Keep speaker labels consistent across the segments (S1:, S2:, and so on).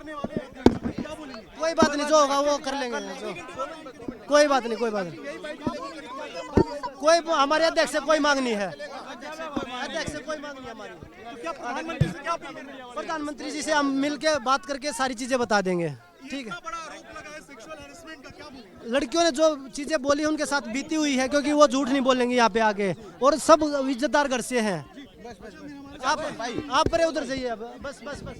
S1: करने वाले हैं अध्यक्ष भाई, क्या बोलेंगे?
S2: कोई बात नहीं, जो होगा वो कर लेंगे, कोई बात नहीं, कोई बात नहीं, कोई हमारे अध्यक्ष से कोई मांग नहीं है, अध्यक्ष से कोई मांग नहीं हमारी।
S1: तो क्या प्रधानमंत्री से क्या अपील करने वाले?
S2: प्रधानमंत्री जी से हम मिल के बात करके सारी चीजें बता देंगे। ठीक है,
S1: इतना बड़ा आरोप लगा है सेक्सुअल हैरेसमेंट का, क्या बोलेंगे?
S2: लड़कियों ने जो चीजें बोली उनके साथ बीती हुई है, क्योंकि वो झूठ नहीं बोलेंगे यहाँ पे आके, और सब इज्जतदार घर से हैं। आप परे उधर जाइए अब, बस बस बस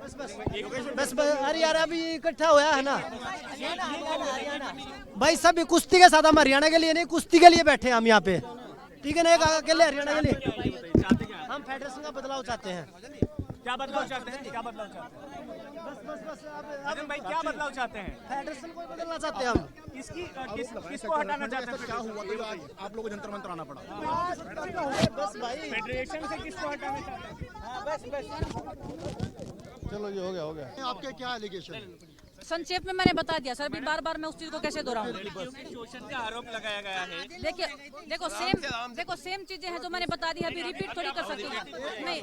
S2: बस बस बस बस। अरे यार अभी इकट्ठा हुआ है ना भाई, सब कुश्ती के साथ, हम हरियाणा के लिए नहीं, कुश्ती के लिए बैठे हैं हम यहाँ पे, ठीक है ना, एक अकेले हरियाणा के लिए हम फेडरेशन का बदलाव चाहते हैं।
S3: क्या बदलाव चाहते हैं? क्या बदलाव चाहते हैं?
S2: बस बस बस
S3: आजम भाई क्या बदलाव चाहते हैं?
S2: फेडरेशन को बदलना चाहते हैं हम।
S3: किसको हटाना चाहते हैं?
S1: क्या हुआ तो आज आप लोगों को जंतर मंतर आना पड़ा?
S2: बस भाई
S3: फेडरेशन से किसको हटाना चाहते हैं?
S1: चलो ये हो गया। आपके क्या एलिगेशन?
S4: संक्षेप में मैंने बता दिया सर, अभी बार बार मैं उस चीज को कैसे दोहराऊं?
S3: शोषण का आरोप लगाया गया है।
S4: देखो सेम चीजें हैं जो मैंने बता दी, अभी रिपीट थोड़ी कर सकती हूँ। नहीं,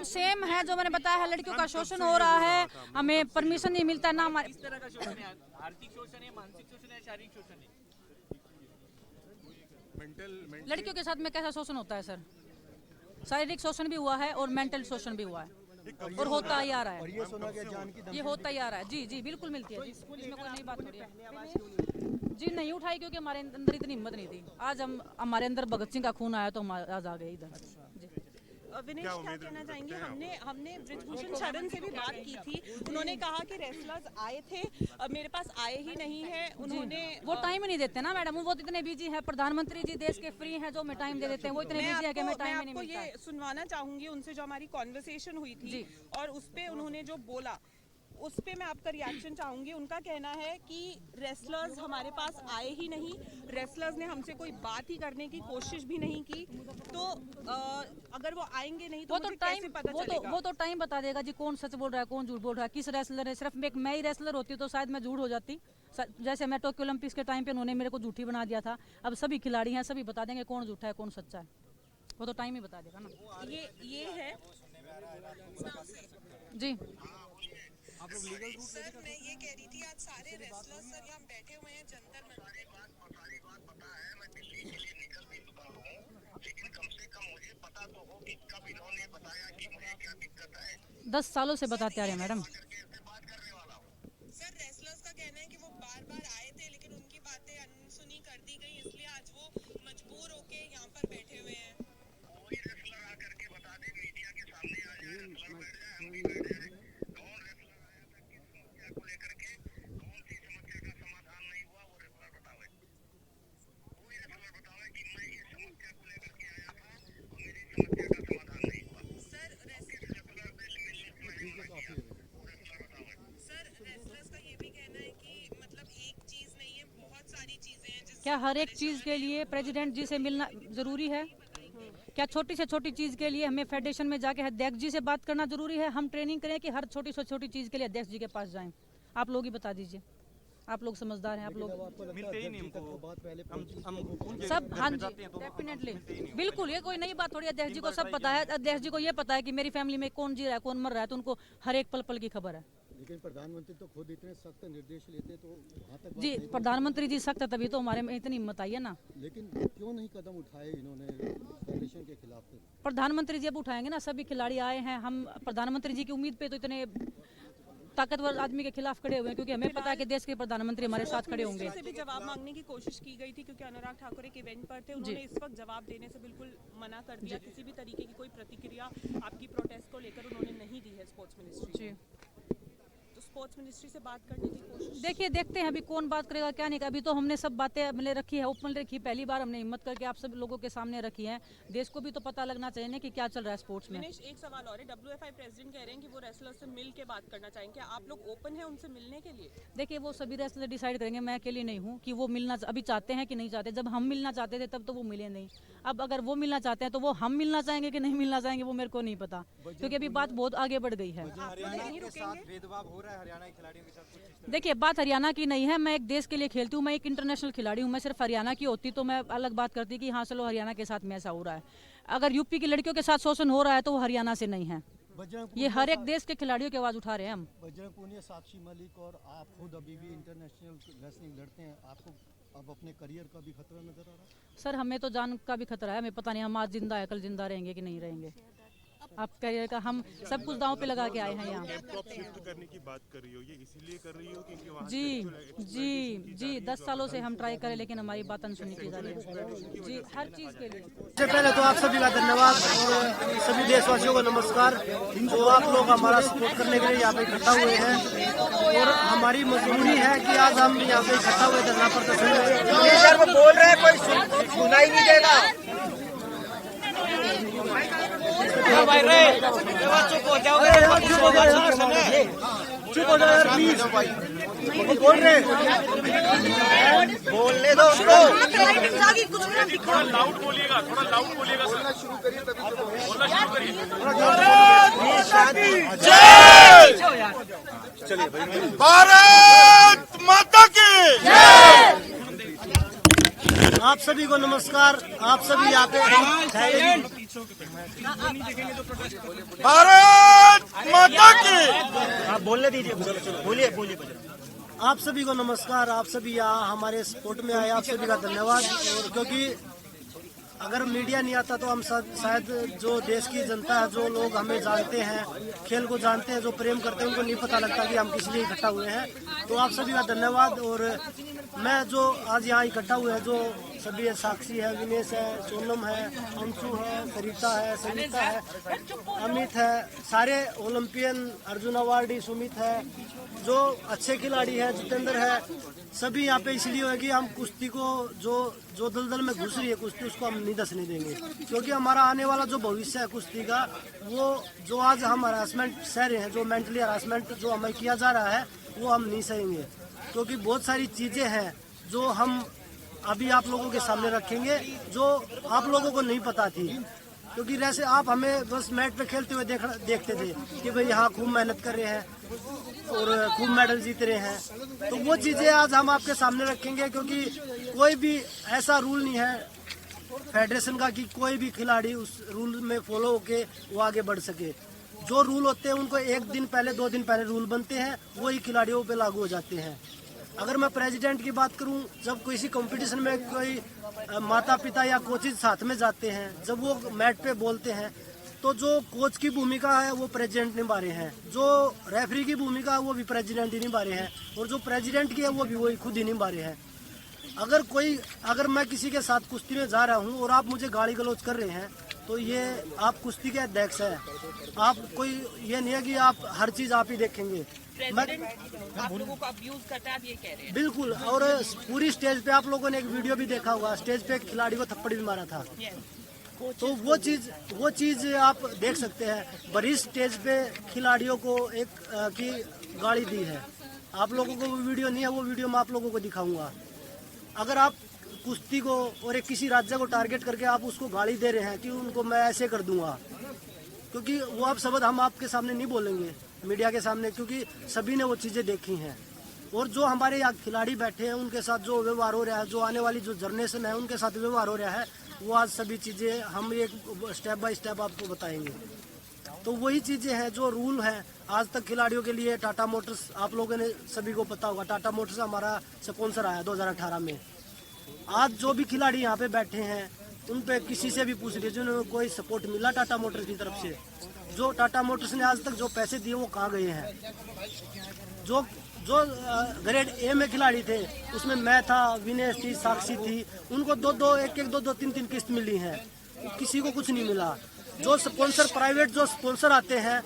S4: सेम है जो मैंने बताया है, लड़कियों का शोषण हो रहा है, हमें परमिशन नहीं मिलता ना हमारे।
S3: किस तरह का शोषण है? आर्थिक शोषण है, मानसिक शोषण है, शारीरिक शोषण है?
S4: लड़कियों के साथ में कैसा शोषण होता है सर? शारीरिक शोषण भी हुआ है और मेंटल शोषण भी हुआ है, और होता ही आ रहा है, ये होता ही आ रहा है। जी जी बिल्कुल मिलती है जी, इसमें कोई नई बात थोड़ी है जी। नहीं उठाई क्योंकि हमारे अंदर इतनी हिम्मत नहीं थी। आज हम हमारे अंदर भगत सिंह का खून आया तो हम आज आ गए इधर जी।
S5: विनेश क्या कहना चाहेंगे? हमने बृजभूषण शरण से भी बात की थी, उन्होंने कहा कि रेसलर्स आए थे, मेरे पास आए ही नहीं है। उन्होंने
S4: वो टाइम ही नहीं देते ना मैडम, वो इतने बिजी है, प्रधानमंत्री जी देश के फ्री हैं जो हमें टाइम दे देते हैं, वो इतने बिजी है कि हमें टाइम ही नहीं मिलता।
S5: ये सुनवाना चाहूंगी उनसे जो हमारी कॉन्वर्सेशन हुई थी, और उस पे उन्होंने जो बोला उस पे मैं आपका रिएक्शन चाहूंगी। उनका कहना है कि रेसलर्स हमारे पास आए ही नहीं, रेसलर्स ने हमसे कोई बात ही करने की कोशिश भी नहीं की, तो अगर वो आएंगे नहीं तो मुझे कैसे पता चलेगा?
S4: वो तो टाइम बता देगा जी, कौन सच बोल रहा है कौन झूठ बोल रहा है, किस रेसलर है। सिर्फ मैं ही रेसलर होती तो शायद मैं झूठ हो जाती, जैसे मैं टोक्यो ओलंपिक्स के टाइम पे उन्होंने मेरे को झूठी बना दिया था। अब सभी खिलाड़ी हैं, सभी बता देंगे कौन झूठा है कौन सच्चा है, वो तो टाइम ही बता देगा ना।
S5: ये है
S4: जी
S6: सर मैं ये कह रही थी, आज सारे रेसलर्स सर यहाँ बैठे हुए हैं जंतर मंतर। सारी बात पता है, मैं दिल्ली के लिए निकल भी चुका हूँ, लेकिन कम से कम मुझे पता तो हो कि कब इन्होंने बताया कि मुझे क्या दिक्कत है।
S4: 10 सालों से बताते आ रहे हैं मैडम।
S6: सर रेसलर्स का कहना है कि वो बार आए थे लेकिन उनकी बातें अनसुनी कर दी गई, इसलिए आज वो मजबूर होके यहाँ पर बैठे हुए हैं। कोई रेसलर आकर के बता दे, मीडिया के सामने आ जाए, रेसलर बैठ जाए, हम भी बैठ जाए, को लेकर के कौन सी समस्या का समाधान नहीं हुआ, वो रेसलर बतावे। कोई रेसलर बतावे कि मैं ये समस्या को लेकर के आया था और मेरी समस्या का समाधान नहीं हुआ। सर रेसलर से मिलने से नहीं होना किया, वो रेसलर बतावे। सर रेसलर्स का ये भी कहना है कि मतलब एक चीज नहीं है, बहुत सारी चीजें हैं।
S4: क्या हर एक चीज के लिए प्रेसिडेंट जी से मिलना जरूरी है? क्या छोटी से छोटी चीज के लिए हमें फेडरेशन में जाके अध्यक्ष जी से बात करना जरूरी है? हम ट्रेनिंग करें कि हर छोटी से छोटी चीज के लिए अध्यक्ष जी के पास जाएं? आप लोग ही बता दीजिए, आप लोग समझदार हैं, आप लोग
S3: मिलते ही नहीं हमको, हम
S4: सब। हाँ जी डेफिनेटली बिल्कुल, ये कोई नई बात थोड़ी। अध्यक्ष जी को सब पता है, अध्यक्ष जी को ये पता है कि मेरी फैमिली में कौन जी रहा है कौन मर रहा है, तो उनको हर एक पल पल की खबर है।
S1: लेकिन प्रधानमंत्री तो खुद इतने सख्त निर्देश लेते, तो वहाँ तक
S4: जी प्रधानमंत्री जी सख्त है, तभी तो हमारे में इतनी हिम्मत आई है ना।
S1: लेकिन क्यों नहीं कदम उठाए इन्होंने फेडरेशन के खिलाफ?
S4: प्रधानमंत्री जी अब उठाएंगे ना, सभी खिलाड़ी आए हैं, हम प्रधानमंत्री जी की उम्मीद पे तो इतने ताकतवर आदमी के खिलाफ खड़े हुए हैं, क्योंकि हमें पता है कि देश के प्रधानमंत्री हमारे साथ खड़े होंगे।
S5: से भी जवाब मांगने की कोशिश की गई थी, क्योंकि अनुराग ठाकुर एक इवेंट पर थे, उन्होंने इस वक्त जवाब देने से बिल्कुल मना कर दिया। किसी भी तरीके की कोई प्रतिक्रिया आपकी प्रोटेस्ट को लेकर उन्होंने नहीं दी है स्पोर्ट्स मिनिस्ट्री। तो स्पोर्ट्स मिनिस्ट्री से बात करने की कोशिश,
S4: देखिए देखते हैं अभी कौन बात करेगा क्या नहीं। अभी तो हमने सब बातें हमने रखी है, ओपन रखी, पहली बार हमने हिम्मत करके आप सब लोगों के सामने रखी है। देश को भी तो पता लगना चाहिए ना कि क्या चल रहा है स्पोर्ट्स में।
S5: दिनेश एक सवाल और है, WFI प्रेसिडेंट कह रहे हैं कि वो रेसलर से मिल के बात करना चाहेंगे, आप लोग ओपन है उनसे मिलने के लिए?
S4: देखिए वो सभी रेसलर डिसाइड करेंगे, मैं अकेली नहीं हूँ कि वो मिलना अभी चाहते हैं कि नहीं चाहते। जब हम मिलना चाहते थे तब तो वो मिले नहीं, अब अगर वो मिलना चाहते हैं तो वो हम मिलना चाहेंगे कि नहीं मिलना चाहेंगे वो मेरे को नहीं पता, क्योंकि अभी बात बहुत आगे बढ़ गई है। देखिए बात हरियाणा की नहीं है, मैं एक देश के लिए खेलती हूँ, मैं एक इंटरनेशनल खिलाड़ी हूँ। मैं सिर्फ हरियाणा की होती तो मैं अलग बात करती कि हाँ चलो हरियाणा के साथ में ऐसा हो रहा है। अगर यूपी की लड़कियों के साथ शोषण हो रहा है तो वो हरियाणा से नहीं है।
S1: बजरंग
S4: ये हर एक देश के खिलाड़ियों की आवाज उठा रहे हैं हम।
S1: बजरंग पूनिया, साक्षी मलिक और आप खुद अभी भी इंटरनेशनल रेसलिंग लड़ते हैं, आपको अब अपने करियर का भी खतरा नजर आ रहा है?
S4: सर हमें तो जान का भी खतरा है, हमें पता नहीं हम आज जिंदा है कल जिंदा रहेंगे कि नहीं रहेंगे। आप करियर का हम सब कुछ दांव पे लगा के आए हैं यहाँ।
S7: शिफ्ट करने की बात कर रही हो, ये इसीलिए कर रही हो क्योंकि वहाँ
S4: जी 10 सालों से हम ट्राई करें लेकिन हमारी बात अनसुनी की जा रही है जी, हर चीज़ के लिए।
S2: सबसे पहले तो आप सभी का धन्यवाद और सभी देशवासियों को नमस्कार जो आप लोग हमारा सपोर्ट करने के लिए यहाँ पे इकट्ठा हुए हैं। और हमारी मजबूरी है कि आज हम यहाँ पे इकट्ठा हुए धरना प्रदर्शन में।
S8: बोल रहे हैं कोई सुनाई नहीं देगा। चुप हो जाओ यार प्लीज, बोल रहे बोलने दो उसको।
S7: थोड़ा लाउड बोलिएगा, थोड़ा लाउड बोलिएगा सर। बोलना शुरू करिए तभी तो बोलना शुरू करिए। चलिए भाई, भारत माता की
S2: आप सभी को नमस्कार। आप सभी यहाँ पे
S7: भारत माता की।
S2: आप बोलने दीजिए, बोलिए बोलिए। आप सभी को नमस्कार। आप सभी यहाँ हमारे सपोर्ट में आए, आप सभी का धन्यवाद। और क्योंकि अगर मीडिया नहीं आता तो हम शायद जो देश की जनता है, जो लोग हमें जानते हैं, खेल को जानते हैं, जो प्रेम करते हैं, उनको नहीं पता लगता कि हम किस लिए इकट्ठा हुए हैं। तो आप सभी का धन्यवाद। और मैं जो आज यहाँ इकट्ठा हुए हैं, जो सभी है, साक्षी है, विनेश है, सोनम है, अंशु है, सरिता है, सरिता है, अमित है, सारे ओलंपियन, अर्जुन अवार्डी, सुमित है, जो अच्छे खिलाड़ी है, जितेंद्र है, सभी यहाँ पे इसलिए है कि हम कुश्ती को जो दलदल में घुस रही है कुश्ती, उसको हम नहीं धसने देंगे। क्योंकि हमारा आने वाला जो भविष्य है कुश्ती का, वो जो आज हम हरासमेंट सह रहे हैं, जो मेंटली हरासमेंट जो हमें किया जा रहा है, वो हम नहीं सहेंगे। क्योंकि बहुत सारी चीजें हैं जो हम अभी आप लोगों के सामने रखेंगे, जो आप लोगों को नहीं पता थी। क्योंकि जैसे आप हमें बस मैट पे खेलते हुए देखते थे कि भाई यहाँ खूब मेहनत कर रहे हैं और खूब मेडल जीत रहे हैं, तो वो चीज़ें आज हम आपके सामने रखेंगे। क्योंकि कोई भी ऐसा रूल नहीं है फेडरेशन का कि कोई भी खिलाड़ी उस रूल में फॉलो होके वो आगे बढ़ सके। जो रूल होते हैं उनको 1 दिन पहले 2 दिन पहले रूल बनते हैं, वही खिलाड़ियों पे लागू हो जाते हैं। अगर मैं प्रेसिडेंट की बात करूं, जब किसी कंपटीशन में कोई माता पिता या कोचेज साथ में जाते हैं, जब वो मैट पे बोलते हैं, तो जो कोच की भूमिका है वो प्रेसिडेंट निभा रहे हैं, जो रेफरी की भूमिका है वो भी प्रेसिडेंट ही निभा रहे हैं, और जो प्रेसिडेंट की है वो भी वही खुद ही निभा रहे हैं। अगर मैं किसी के साथ कुश्ती में जा रहा हूं और आप मुझे गाली गलौज कर रहे हैं, तो ये आप कुश्ती के अध्यक्ष हैं। आप कोई ये नहीं है कि आप हर चीज आप ही देखेंगे।
S5: आप लोगों को अब्यूज करता है, आप ये कह रहे हैं?
S2: बिल्कुल। और पूरी स्टेज पे आप लोगों ने एक वीडियो भी देखा होगा, स्टेज पे एक खिलाड़ी को थप्पड़ भी मारा था। तो वो चीज आप देख सकते हैं। बड़ी स्टेज पे खिलाड़ियों को एक की गाड़ी दी है। आप लोगों को वो वीडियो नहीं है, वो वीडियो मैं आप लोगों को दिखाऊंगा। अगर आप कुश्ती को और एक किसी राज्य को टारगेट करके आप उसको गाली दे रहे हैं कि उनको मैं ऐसे कर दूंगा, क्योंकि वो आप शब्द हम आपके सामने नहीं बोलेंगे मीडिया के सामने, क्योंकि सभी ने वो चीज़ें देखी हैं। और जो हमारे यहाँ खिलाड़ी बैठे हैं उनके साथ जो व्यवहार हो रहा है, जो आने वाली जो जनरेशन है उनके साथ व्यवहार हो रहा है, वो आज सभी चीज़ें हम एक स्टेप बाय स्टेप आपको बताएंगे। तो वही चीज़ें हैं जो रूल है। आज तक खिलाड़ियों के लिए टाटा मोटर्स, आप लोगों ने सभी को पता होगा, टाटा मोटर्स हमारा स्पॉन्सर आया 2018 में। आज जो भी खिलाड़ी यहाँ पे बैठे हैं उन पे किसी से भी पूछ लीजिए जिन्होंने कोई सपोर्ट मिला टाटा मोटर्स की तरफ से, जो टाटा मोटर्स ने आज तक जो पैसे दिए वो कहाँ गए हैं। जो ग्रेड ए में खिलाड़ी थे उसमें मैं था, विनेश थी, साक्षी थी, उनको 2-3 किस्त मिली है, किसी को कुछ नहीं मिला। जो स्पॉन्सर प्राइवेट जो स्पॉन्सर आते हैं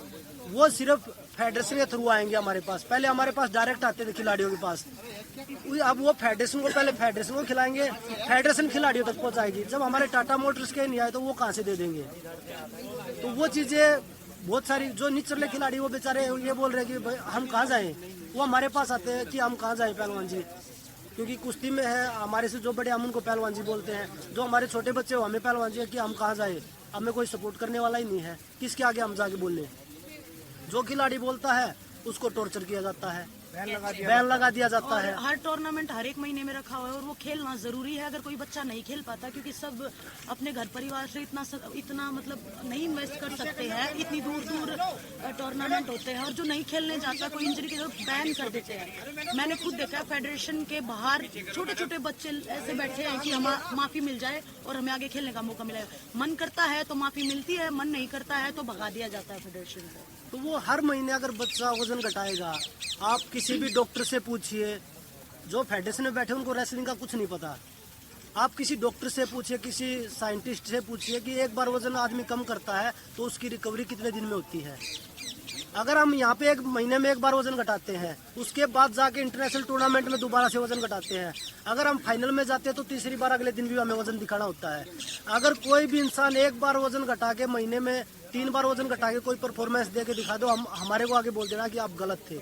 S2: वो सिर्फ फेडरेशन के थ्रू आएंगे हमारे पास। पहले हमारे पास डायरेक्ट आते थे खिलाड़ियों के पास, अब वो फेडरेशन को पहले फेडरेशन को खिलाएंगे, फेडरेशन खिलाड़ियों तक पहुंचाएगी। जब हमारे टाटा मोटर्स के नहीं आए तो वो कहाँ से दे देंगे। तो वो चीज़ें बहुत सारी, जो निचले खिलाड़ी वो बेचारे ये बोल रहे हैं कि भाई हम कहाँ जाएं, वो हमारे पास आते हैं कि हम कहाँ जाएं पहलवान जी, क्योंकि कुश्ती में है हमारे से जो बड़े हम उनको पहलवान जी बोलते हैं, जो हमारे छोटे बच्चे हो हमें पहलवान जी है कि हम कहाँ जाए, हमें कोई सपोर्ट करने वाला ही नहीं है, किसके आगे हम जाके बोल लें। जो खिलाड़ी बोलता है उसको टॉर्चर किया जाता है, बैन लगा दिया जाता
S9: और
S2: है।
S9: हर टूर्नामेंट हर एक महीने में रखा हुआ है और वो खेलना जरूरी है। अगर कोई बच्चा नहीं खेल पाता, क्योंकि सब अपने घर परिवार से इतना मतलब नहीं इन्वेस्ट कर सकते हैं, इतनी दूर दूर टूर्नामेंट होते हैं, और जो नहीं खेलने जाता कोई इंजरी के जरूरत बैन कर देते हैं। मैंने खुद देखा फेडरेशन के बाहर छोटे छोटे बच्चे ऐसे बैठे हैं कि हमें माफी मिल जाए और हमें आगे खेलने का मौका मिलेगा। मन करता है तो माफी मिलती है, मन नहीं करता है तो भगा दिया जाता है फेडरेशन को।
S2: तो वो हर महीने अगर बच्चा वजन घटाएगा, आप किसी भी डॉक्टर से पूछिए, जो फेडरेशन में बैठे उनको रेसलिंग का कुछ नहीं पता। आप किसी डॉक्टर से पूछिए, किसी साइंटिस्ट से पूछिए कि एक बार वजन आदमी कम करता है तो उसकी रिकवरी कितने दिन में होती है। अगर हम यहाँ पे एक महीने में एक बार वजन घटाते हैं, उसके बाद जाके इंटरनेशनल टूर्नामेंट में दोबारा से वजन घटाते हैं, अगर हम फाइनल में जाते हैं तो तीसरी बार अगले दिन भी हमें वजन दिखाना होता है। अगर कोई भी इंसान एक बार वजन घटा के महीने में 3 बार वजन घटा के कोई परफॉर्मेंस दे के दिखा दो, हमारे को आगे बोल देना कि आप गलत थे।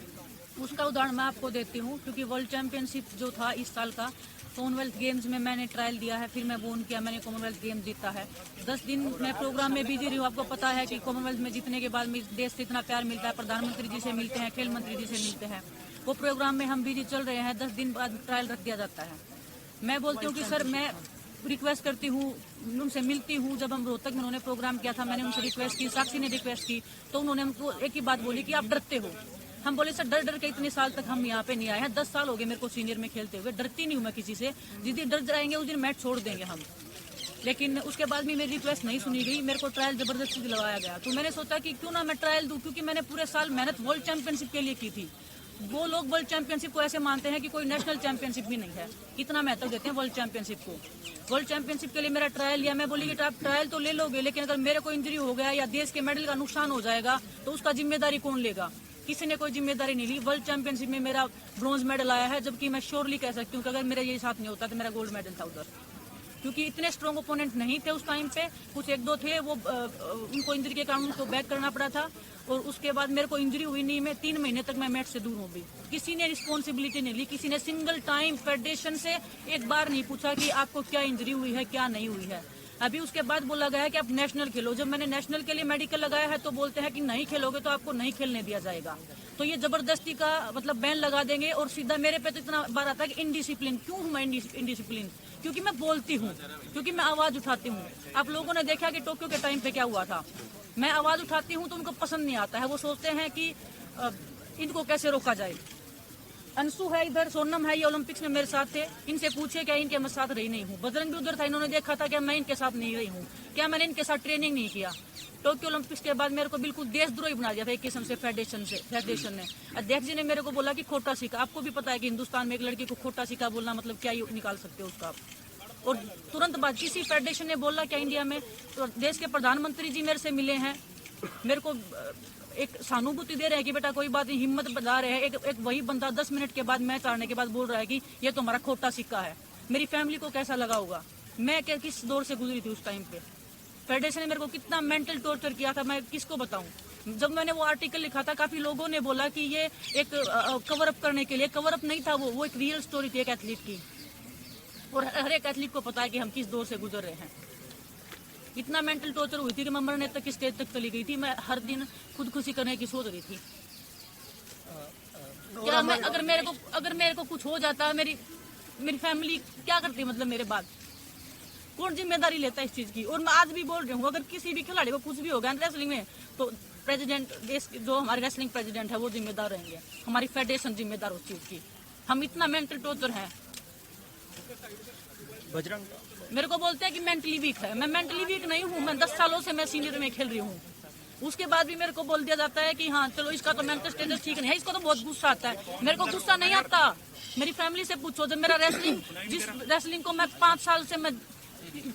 S4: उसका उदाहरण मैं आपको देती हूँ, क्योंकि वर्ल्ड चैंपियनशिप जो था इस साल का, कॉमनवेल्थ गेम्स में मैंने ट्रायल दिया है, फिर मैं बोन किया, मैंने कॉमनवेल्थ गेम्स जीता है। 10 दिन मैं प्रोग्राम में बिजी रही हूँ। आपको पता है कि कॉमनवेल्थ में जीतने के बाद देश से इतना प्यार मिलता है, प्रधानमंत्री जी से मिलते हैं, खेल मंत्री जी से मिलते हैं। वो प्रोग्राम में हम बिजी चल रहे हैं, 10 दिन बाद ट्रायल रख दिया जाता है। मैं बोलती हूँ कि सर, मैं रिक्वेस्ट करती हूँ, उनसे मिलती हूँ। जब हम रोहतक में उन्होंने प्रोग्राम किया था, मैंने उनसे रिक्वेस्ट की, साक्षी ने रिक्वेस्ट की, तो उन्होंने हमको एक ही बात बोली कि आप डरते हो। हम बोले सर, डर के इतने साल तक हम यहाँ पे नहीं आए हैं, 10 साल हो गए मेरे को सीनियर में खेलते हुए, डरती नहीं हूँ मैं किसी से। जिस दिन डर जाएंगे उस दिन मैच छोड़ देंगे हम। लेकिन उसके बाद भी मेरी रिक्वेस्ट नहीं सुनी गई, मेरे को ट्रायल जबरदस्ती दिलवाया गया। तो मैंने सोचा कि क्यों ना मैं ट्रायल दूं, क्योंकि मैंने पूरे साल मेहनत वर्ल्ड चैंपियनशिप के लिए की थी। वो लोग वर्ल्ड चैंपियनशिप को ऐसे मानते हैं कि कोई नेशनल चैंपियनशिप भी नहीं है, इतना महत्व देते हैं वर्ल्ड चैंपियनशिप को। वर्ल्ड चैंपियनशिप के लिए मेरा ट्रायल लिया, मैं बोली कि आप ट्रायल तो ले लोगे, लेकिन अगर मेरे को इंजरी हो गया या देश के मेडल का नुकसान हो जाएगा तो उसका जिम्मेदारी कौन लेगा? किसी ने कोई जिम्मेदारी नहीं ली। वर्ल्ड चैंपियनशिप में मेरा ब्रॉन्ज मेडल आया है, जबकि मैं श्योरली कह सकती हूँ कि अगर मेरा ये साथ नहीं होता तो मेरा गोल्ड मेडल था उधर, क्योंकि इतने स्ट्रॉन्ग ओपोनेंट नहीं थे उस टाइम पे। कुछ 1-2 थे, वो उनको इंजरी के कारण उनको बैक करना पड़ा था, और उसके बाद मेरे को इंजरी हुई नहीं। मैं 3 महीने तक मैं मैच से दूर हो गई। किसी ने रिस्पॉन्सिबिलिटी नहीं ली, किसी ने सिंगल टाइम फेडरेशन से एक बार नहीं पूछा कि आपको क्या इंजरी हुई है, क्या नहीं हुई है। अभी उसके बाद बोला गया है कि आप नेशनल खेलो। जब मैंने नेशनल के लिए मेडिकल लगाया है तो बोलते हैं कि नहीं खेलोगे तो आपको नहीं खेलने दिया जाएगा। तो ये जबरदस्ती का मतलब बैन लगा देंगे, और सीधा मेरे पे तो इतना बार आता है कि इनडिसिप्लिन। क्यों हूँ मैं इनडिसिप्लिन? क्योंकि मैं बोलती हूँ, क्योंकि मैं आवाज उठाती हूँ। आप लोगों ने देखा कि टोक्यो के टाइम पे क्या हुआ था। मैं आवाज उठाती हूँ तो उनको पसंद नहीं आता है, वो सोचते हैं कि इनको कैसे रोका जाए। अंशु है इधर, सोनम है, ये ओलंपिक्स में मेरे साथ थे। इनसे पूछे क्या इनके मैं साथ रही नहीं हूँ। बजरंग भी उधर था, इन्होंने देखा था क्या मैं इनके साथ नहीं रही हूँ, क्या मैंने इनके साथ ट्रेनिंग नहीं किया। टोक्यो ओलंपिक्स के बाद मेरे को बिल्कुल देशद्रोही बना दिया था एक किस्म से फेडरेशन ने। अध्यक्ष जी ने मेरे को बोला कि खोटा सिक्का। आपको भी पता है कि हिंदुस्तान में एक लड़की को खोटा सिक्का बोलना मतलब क्या निकाल सकते हो उसका। और तुरंत बाद किसी फेडरेशन ने बोला क्या इंडिया में? तो देश के प्रधानमंत्री जी मेरे से मिले हैं, मेरे को एक सहानुभूति दे रहे हैं कि बेटा कोई बात नहीं, हिम्मत बता रहे हैं। एक वही बंदा 10 मिनट के बाद मैच हारने के बाद बोल रहा है कि ये तो हमारा खोटा सिक्का है। मेरी फैमिली को कैसा लगा होगा? मैं किस दौर से गुजरी थी उस टाइम पे। फेडरेशन ने मेरे को कितना मेंटल टॉर्चर किया था, मैं किसको बताऊं। जब मैंने वो आर्टिकल लिखा था, काफी लोगों ने बोला कि ये एक कवर अप करने के लिए। कवर अप नहीं था वो एक रियल स्टोरी थी एक एथलीट की, और हर एक एथलीट को पता है कि हम किस दौर से गुजर रहे हैं। इतना मेंटल टॉर्चर हुई थी कि मैं मरने तक की स्टेज तक चली गई थी। मैं हर दिन खुदकुशी करने की सोच रही थी। क्या मैं अगर मेरे को कुछ हो जाता, मेरी फैमिली क्या करती, मतलब मेरे बाद कौन जिम्मेदारी लेता है इस चीज की? और मैं आज भी बोल रही हूँ, अगर किसी भी खिलाड़ी को कुछ भी हो गया रेसलिंग में तो प्रेसिडेंट, देश जो हमारे रेसलिंग प्रेसिडेंट है वो जिम्मेदार रहेंगे, हमारी फेडरेशन जिम्मेदार उस चीज की। हम इतना मेंटल टॉर्चर है।
S8: बजरंग
S4: मेरे को बोलते हैं कि मेंटली वीक है। मैं मेंटली वीक नहीं हूँ। मैं 10 सालों से मैं सीनियर में खेल रही हूँ। उसके बाद भी मेरे को बोल दिया जाता है कि हाँ चलो इसका तो मेंटल स्टेटस ठीक नहीं है। इसको तो बहुत गुस्सा आता है। मेरे को गुस्सा नहीं आता। मेरी फैमिली से पूछो। जब मेरा जिस रेसलिंग को मैं 5 साल से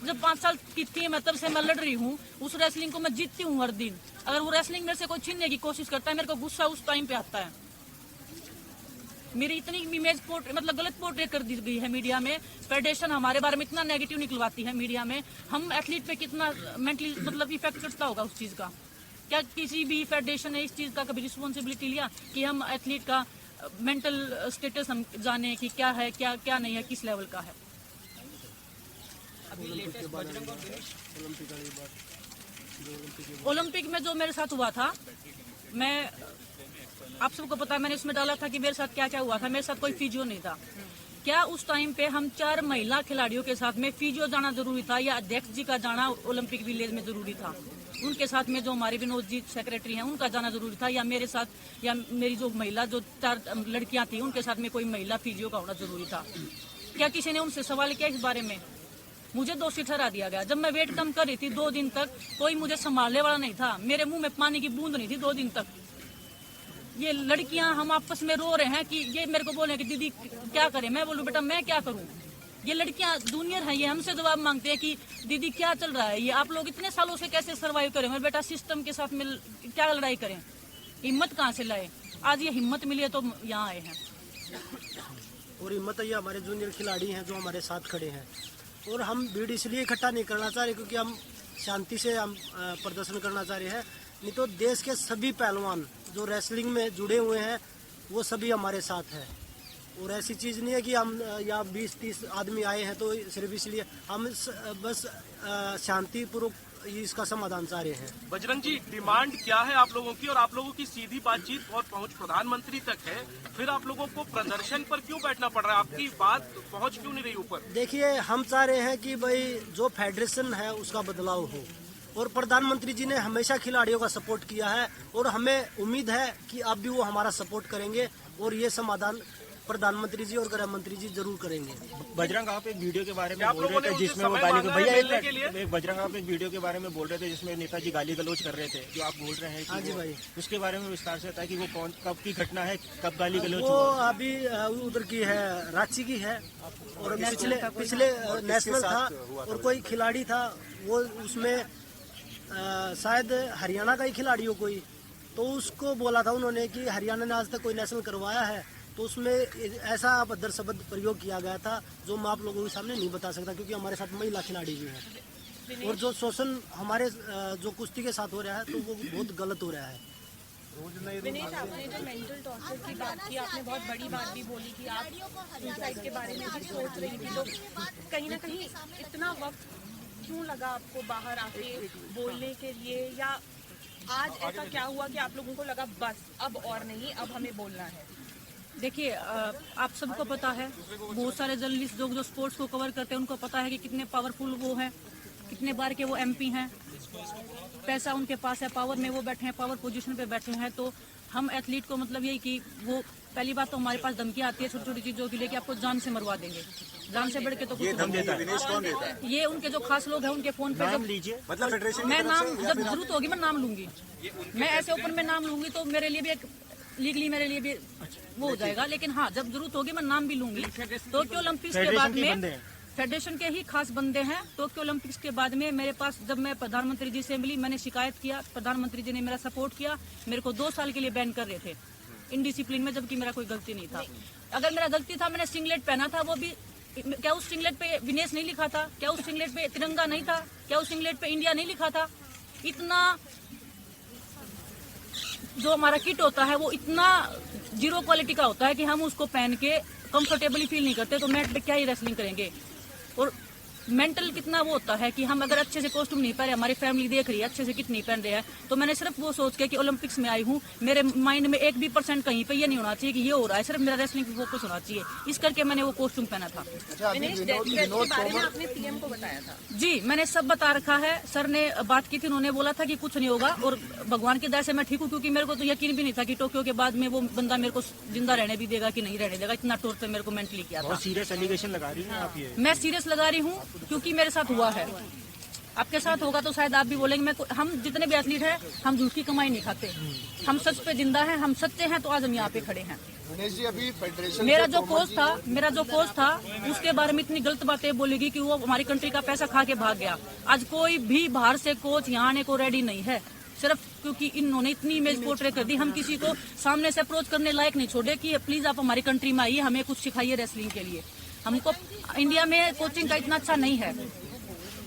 S4: जब 5 साल की थी मैं, तब से मैं लड़ रही हूँ। उस रेसलिंग को मैं जीतती हूँ हर दिन। अगर वो रेसलिंग मेरे से कोई छीनने की कोशिश करता है, मेरे को गुस्सा उस टाइम पे आता है। मेरी इतनी इमेज मतलब गलत पोर्ट्रेट कर दी गई है मीडिया में। फेडरेशन हमारे बारे में इतना नेगेटिव निकलवाती है मीडिया में। हम एथलीट पे कितना मेंटली मतलब इफेक्ट करता होगा उस चीज का। क्या किसी भी फेडरेशन ने इस चीज का कभी रिस्पॉन्सिबिलिटी लिया कि हम एथलीट का मेंटल स्टेटस हम जाने कि क्या है, क्या नहीं है, किस लेवल का है। ओलंपिक में जो मेरे साथ हुआ था, मैं आप सबको पता है, मैंने उसमें डाला था कि मेरे साथ क्या क्या हुआ था। मेरे साथ कोई फिजियो नहीं था। क्या उस टाइम पे हम 4 महिला खिलाड़ियों के साथ में फिजियो जाना जरूरी था या अध्यक्ष जी का जाना ओलंपिक विलेज में जरूरी था? उनके साथ में जो हमारे विनोद जी सेक्रेटरी हैं उनका जाना जरूरी था, या मेरे साथ या मेरी जो महिला जो 4 लड़कियां थी उनके साथ में कोई महिला फिजियो का होना जरूरी था? क्या किसी ने उनसे सवाल किया इस बारे में? मुझे दोषी ठहरा दिया गया। जब मैं वेट कम कर रही थी 2 दिन तक, कोई मुझे संभालने वाला नहीं था। मेरे मुंह में पानी की बूंद नहीं थी 2 दिन तक। ये लड़कियां हम आपस में रो रहे हैं कि ये मेरे को बोले कि दीदी क्या करें। मैं बोलूं बेटा मैं क्या करूं? ये लड़कियां जूनियर हैं, ये हमसे जवाब मांगते हैं कि दीदी क्या चल रहा है, ये आप लोग इतने सालों से कैसे सर्वाइव करें? मेरे बेटा सिस्टम के साथ में क्या लड़ाई करें? हिम्मत कहाँ से लाए? आज ये हिम्मत मिली है तो यहाँ आए हैं।
S2: और हिम्मत ये हमारे जूनियर खिलाड़ी हैं जो हमारे साथ खड़े हैं। और हम भीड़ इसलिए इकट्ठा नहीं करना चाह रहे क्योंकि हम शांति से हम प्रदर्शन करना चाह रहे हैं। नहीं तो देश के सभी पहलवान जो रेसलिंग में जुड़े हुए हैं वो सभी हमारे साथ हैं। और ऐसी चीज़ नहीं है कि हम या 20-30 आदमी आए हैं तो सिर्फ इसलिए हम बस शांतिपूर्वक इसका समाधान चाह रहे हैं।
S7: बजरंग जी, डिमांड क्या है आप लोगों की? और आप लोगों की सीधी बातचीत और पहुंच प्रधानमंत्री तक है, फिर आप लोगों को प्रदर्शन पर क्यों बैठना पड़ रहा है? आपकी बात पहुंच क्यों नहीं रही ऊपर?
S2: देखिए, हम चाह रहे हैं कि भाई जो फेडरेशन है उसका बदलाव हो। और प्रधानमंत्री जी ने हमेशा खिलाड़ियों का सपोर्ट किया है और हमें उम्मीद है कि अब भी वो हमारा सपोर्ट करेंगे और ये समाधान प्रधानमंत्री जी और गृह मंत्री जी जरूर करेंगे।
S10: बजरंग, आप एक वीडियो के बारे में बोल रहे थे जिसमें वो गाली भैया बजरंग आप एक वीडियो के बारे में बोल रहे थे जिसमें नेताजी गाली गलौज कर रहे थे, जो आप बोल रहे हैं कि
S2: हाँ जी भाई,
S10: उसके बारे में विस्तार से बताया कि वो कौन कब की घटना है, कब गाली गलौज?
S2: वो अभी उधर की है, रांची की है। और पिछले नेशनल था और कोई खिलाड़ी था वो उसमें शायद हरियाणा का ही खिलाड़ी हो कोई, तो उसको बोला था उन्होंने कि हरियाणा ने आज तक कोई नेशनल करवाया है। तो उसमें ऐसा अभद्र शब्द प्रयोग किया गया था जो मैं आप लोगों के सामने नहीं बता सकता क्योंकि हमारे साथ महिला खिलाड़ी भी हैं। और जो शोषण हमारे जो कुश्ती के साथ हो रहा है तो वो बहुत गलत हो रहा है।
S5: विनेश, आपने जो मेंटल टॉर्चर की बात की, आपने बहुत बड़ी बात भी बोली कि आप सुसाइड के बारे में भी सोच रही थी, तो कहीं ना कहीं इतना वक्त क्यों लगा आपको बाहर आके बोलने के लिए, या आज ऐसा क्या हुआ कि आप लोगों को लगा बस अब और नहीं, अब हमें बोलना है?
S4: देखिए, आप सबको पता है, बहुत सारे जर्नलिस्ट जो स्पोर्ट्स को कवर करते हैं उनको पता है कि कितने पावरफुल वो हैं, कितने बार के वो एमपी हैं, पैसा उनके पास है, पावर में वो बैठे हैं, पावर पोजीशन पे बैठे हैं। तो हम एथलीट को मतलब यही कि वो पहली बात तो हमारे पास धमकी आती है छोटी छोटी चीजों की लेके आपको जान से मरवा देंगे, जान से बढ़ के तो कुछ नहीं। ये उनके जो खास लोग हैं उनके फोन पे
S10: नाम लीजिए,
S4: मतलब फेडरेशन मैं नाम जब जरूरत होगी मैं नाम लूंगी। मैं ऐसे ओपन में नाम लूंगी तो मेरे लिए भी एक लीगली मेरे लिए भी वो हो जाएगा, लेकिन हाँ जब जरूरत होगी मैं नाम भी लूंगी। टोक्यो ओलंपिक्स के बाद में फेडरेशन के ही खास बंदे हैं। टोक्यो ओलंपिक्स के बाद में मेरे पास जब मैं प्रधानमंत्री जी से मिली, मैंने शिकायत किया, प्रधानमंत्री जी ने मेरा सपोर्ट किया। मेरे को 2 साल के लिए बैन कर रहे थे इनडिसिप्लिन में, जबकि मेरा कोई गलती नहीं था। अगर मेरा गलती था, मैंने सिंगलेट पहना था, वो भी क्या उस सिंगलेट पे विनेश नहीं लिखा था? क्या उस सिंगलेट पे तिरंगा नहीं था? क्या उस सिंगलेट पे इंडिया नहीं लिखा था? इतना जो हमारा किट होता है वो इतना 0 क्वालिटी का होता है कि हम उसको पहन के कंफर्टेबली फील नहीं करते, तो मैट पे क्या ही रेसलिंग करेंगे। और मेंटल कितना वो होता है कि हम अगर अच्छे से कॉस्ट्यूम नहीं पहन रहे, हमारी फैमिली देख रही है अच्छे से किट नहीं पहन रहे हैं, तो मैंने सिर्फ वो सोच के कि ओलंपिक्स में आई हूँ, मेरे माइंड में 1% कहीं पे ये नहीं होना चाहिए कि ये हो रहा है, सिर्फ मेरा रेसलिंग पे फोकस होना चाहिए, इस करके मैंने वो कॉस्ट्यूम पहना था।
S5: आपने सीएम को बताया था?
S4: जी, मैंने सब बता रखा है। सर ने बात की थी, उन्होंने बोला था कि कुछ नहीं होगा और भगवान की दया से मैं ठीक हूँ, क्योंकि मेरे को तो यकीन भी नहीं था कि टोक्यो के बाद में वो बंदा मेरे को जिंदा रहने भी देगा कि नहीं रहने देगा। इतना टॉर्चर मेरे को मेंटली किया था।
S10: सीरियस एलिगेशन लगा रही हैं आप? ये
S4: मैं सीरियस लगा रही हूँ क्योंकि मेरे साथ हुआ है। आपके साथ होगा तो शायद आप भी बोलेंगे। हम जितने भी एथलीट हैं, हम झूठ की कमाई नहीं खाते, हम सच पे जिंदा हैं, हम सच्चे हैं, तो आज हम यहाँ पे खड़े हैं।
S11: जी, अभी फेडरेशन
S4: मेरा जो कोच था उसके बारे में इतनी गलत बातें बोलेगी कि वो हमारी कंट्री का पैसा खा के भाग गया। आज कोई भी बाहर से कोच यहाँ आने को रेडी नहीं है, सिर्फ क्योंकि इन्होंने इतनी इमेज पोर्ट्रे कर दी। हम किसी को सामने से अप्रोच करने लायक नहीं छोड़े कि प्लीज आप हमारी कंट्री में आइए, हमें कुछ सिखाइए रेसलिंग के लिए। हमको इंडिया में कोचिंग का इतना अच्छा नहीं है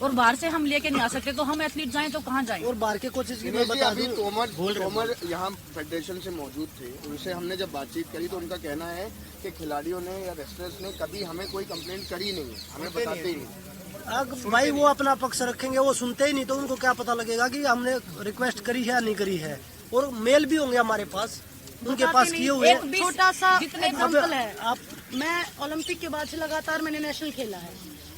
S4: और बाहर से हम लेके नहीं आ सकते, तो हम एथलीट जाएं तो कहाँ जाएं?
S2: और बाहर के कोचेज की
S11: अभी तोमर यहाँ फेडरेशन से मौजूद थे, उनसे हमने जब बातचीत करी तो उनका कहना है कि खिलाड़ियों ने या रेसलर्स ने कभी हमें कोई कंप्लेंट करी नहीं, हमें बताते ही नहीं।
S2: भाई वो अपना पक्ष रखेंगे, वो सुनते ही नहीं, तो उनको क्या पता लगेगा कि हमने रिक्वेस्ट करी है या नहीं करी है। और मेल भी होंगे हमारे पास उनके पास किए हुए
S9: एक छोटा सा एग्जाम्पल है।
S2: आप
S9: मैं ओलंपिक के बाद से लगातार मैंने नेशनल खेला है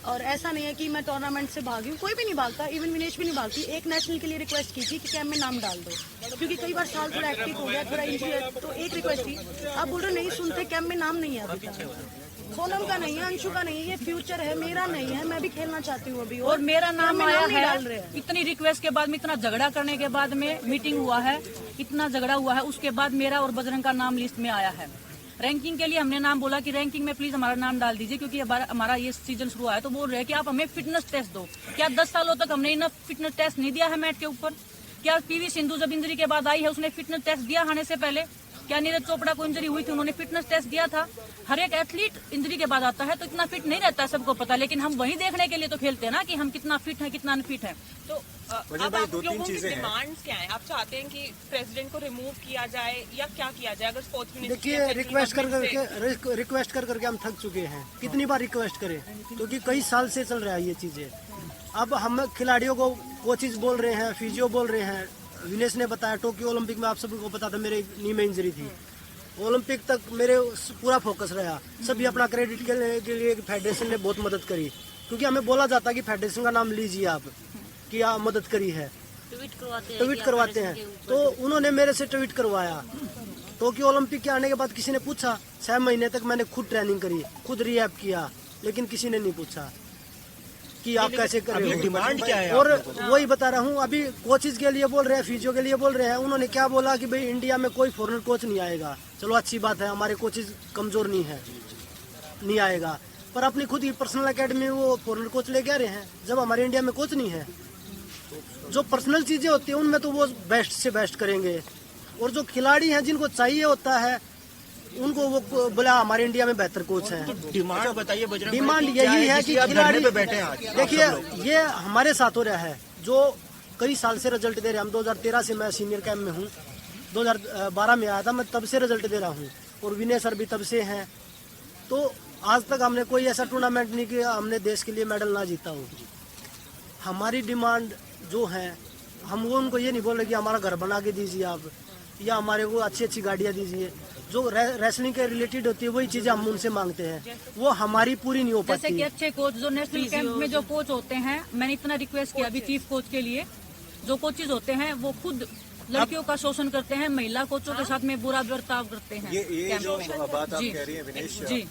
S9: और ऐसा नहीं है कि मैं टूर्नामेंट से भागी हूँ, कोई भी नहीं भागता, इवन विनेश भी नहीं भागती। एक नेशनल के लिए रिक्वेस्ट की थी कि कैंप में नाम डाल दो, क्योंकि कई बार साल थोड़ा एक्टिव हो गया, थोड़ा इंजरी है, तो एक रिक्वेस्ट थी। आप बोल रहे नहीं सुनते, कैंप में नाम नहीं है अभी तक। सोनम का नहीं है, अंशु का नहीं है, ये फ्यूचर है, मेरा नहीं है, मैं भी खेलना चाहती हूँ अभी।
S4: और मेरा नाम आया
S9: नहीं डाल रहे
S4: है।
S9: हैं।
S4: इतनी रिक्वेस्ट के बाद में, इतना झगड़ा करने के बाद में मीटिंग हुआ है, इतना झगड़ा हुआ है, उसके बाद मेरा और बजरंग का नाम लिस्ट में आया है। रैंकिंग के लिए हमने नाम बोला कि रैंकिंग में प्लीज हमारा नाम डाल दीजिए, क्योंकि हमारा ये सीजन शुरू हुआ है। तो बोल रहे हैं कि आप हमें फिटनेस टेस्ट दो। क्या 10 सालों तक हमने इनफ फिटनेस टेस्ट नहीं दिया है मैट के ऊपर? क्या पीवी सिंधु जब इंजरी के बाद आई है उसने फिटनेस टेस्ट दिया आने से पहले? क्या नीरज चोपड़ा को इंजरी हुई थी, उन्होंने फिटनेस टेस्ट दिया था? हर एक एथलीट इंजरी के बाद आता है तो इतना फिट नहीं रहता है, सबको पता। लेकिन हम वही देखने के लिए तो खेलते हैं ना कि हम कितना फिट है, कितना अनफिट है।
S5: तो अब आप लोगों की डिमांड्स क्या है? आप चाहते हैं कि प्रेसिडेंट को रिमूव किया जाए या क्या किया जाए? अगर स्पोर्ट्स मिनिस्ट्री
S2: देखिए, रिक्वेस्ट कर करके हम थक चुके हैं। कितनी बार रिक्वेस्ट करें, क्योंकि कई साल से चल रहा है ये चीजें। अब हम खिलाड़ियों को कोचेज बोल रहे हैं, फिजियो बोल रहे हैं। विनेश ने बताया टोक्यो ओलंपिक में, आप सभी को पता था मेरे नी में इंजरी थी। ओलंपिक तक मेरे पूरा फोकस रहा। सभी अपना क्रेडिट के लिए फेडरेशन ने बहुत मदद करी, क्योंकि हमें बोला जाता कि फेडरेशन का नाम लीजिए आप, कि आप मदद करी है, ट्वीट करवाते हैं। तो उन्होंने मेरे से ट्वीट करवाया। टोक्यो ओलंपिक के आने के बाद किसी ने पूछा? 6 महीने तक मैंने खुद ट्रेनिंग करी, खुद रिहैब किया, लेकिन किसी ने नहीं पूछा कि आप कैसे कर रहे हो,
S10: डिमांड क्या है?
S2: और वही बता रहा हूँ, अभी कोचेज के लिए बोल रहे हैं, फिजियो के लिए बोल रहे हैं। उन्होंने क्या बोला कि भाई इंडिया में कोई फॉरेनर कोच नहीं आएगा। चलो अच्छी बात है, हमारे कोचेज कमजोर नहीं आएगा, पर अपनी खुद की पर्सनल एकेडमी में वो फॉरेनर कोच लेके आ रहे हैं, जब हमारे इंडिया में कोच नहीं है। जो पर्सनल चीजें होती है उनमें तो वो बेस्ट से बेस्ट करेंगे, और जो खिलाड़ी हैं जिनको चाहिए होता है उनको वो बोला हमारे इंडिया में बेहतर कोच हैं।
S10: डिमांड बताइए बजरंग।
S2: डिमांड यही है कि खिलाड़ी
S10: पे बैठे हैं आज।
S2: देखिए, ये हमारे साथ हो रहा है, जो कई साल से रिजल्ट दे रहे हैं। हम 2013 से मैं सीनियर कैंप में हूँ, 2012 में आया था मैं, तब से रिजल्ट दे रहा हूँ, और विनय सर भी तब से हैं। तो आज तक हमने कोई ऐसा टूर्नामेंट नहीं किया हमने देश के लिए मेडल ना जीता हो। हमारी डिमांड जो है, हम वो उनको ये नहीं बोल रहे कि हमारा घर बना के दीजिए आप, या हमारे को अच्छी गाड़ियाँ दीजिए। जो रेसलिंग के रिलेटेड होती है वही चीजें हम उनसे मांगते हैं, वो हमारी पूरी नहीं हो पाती।
S4: जैसे कि अच्छे कोच जो नेशनल कैंप में जो कोच होते हैं, मैंने इतना रिक्वेस्ट किया अभी चीफ कोच के लिए, जो कोचेज होते हैं वो खुद लड़कियों का शोषण करते हैं, महिला कोचों के साथ में बुरा बर्ताव करते हैं।
S12: ये जो बात आप कह रही हैं विनेश जी,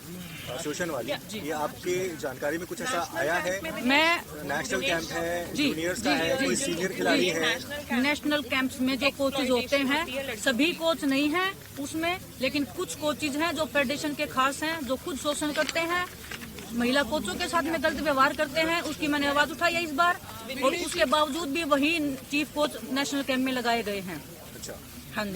S12: शोषण वाली, ये आपकी जानकारी में कुछ ऐसा आया है?
S4: मैं
S12: नेशनल कैंप है, जूनियर्स का है, कोई सीनियर खिलाड़ी है?
S4: नेशनल कैंप्स में जो कोचेज होते हैं, सभी कोच नहीं हैं उसमें, लेकिन कुछ कोचेज हैं जो फेडरेशन के खास हैं, जो खुद शोषण करते हैं, महिला कोचों के साथ में गलत व्यवहार करते हैं। उसकी मैंने आवाज उठाई है इस बार, और उसके बावजूद भी वही चीफ कोच नेशनल कैंप में लगाए गए हैं।
S12: अच्छा,
S4: हाँ जी,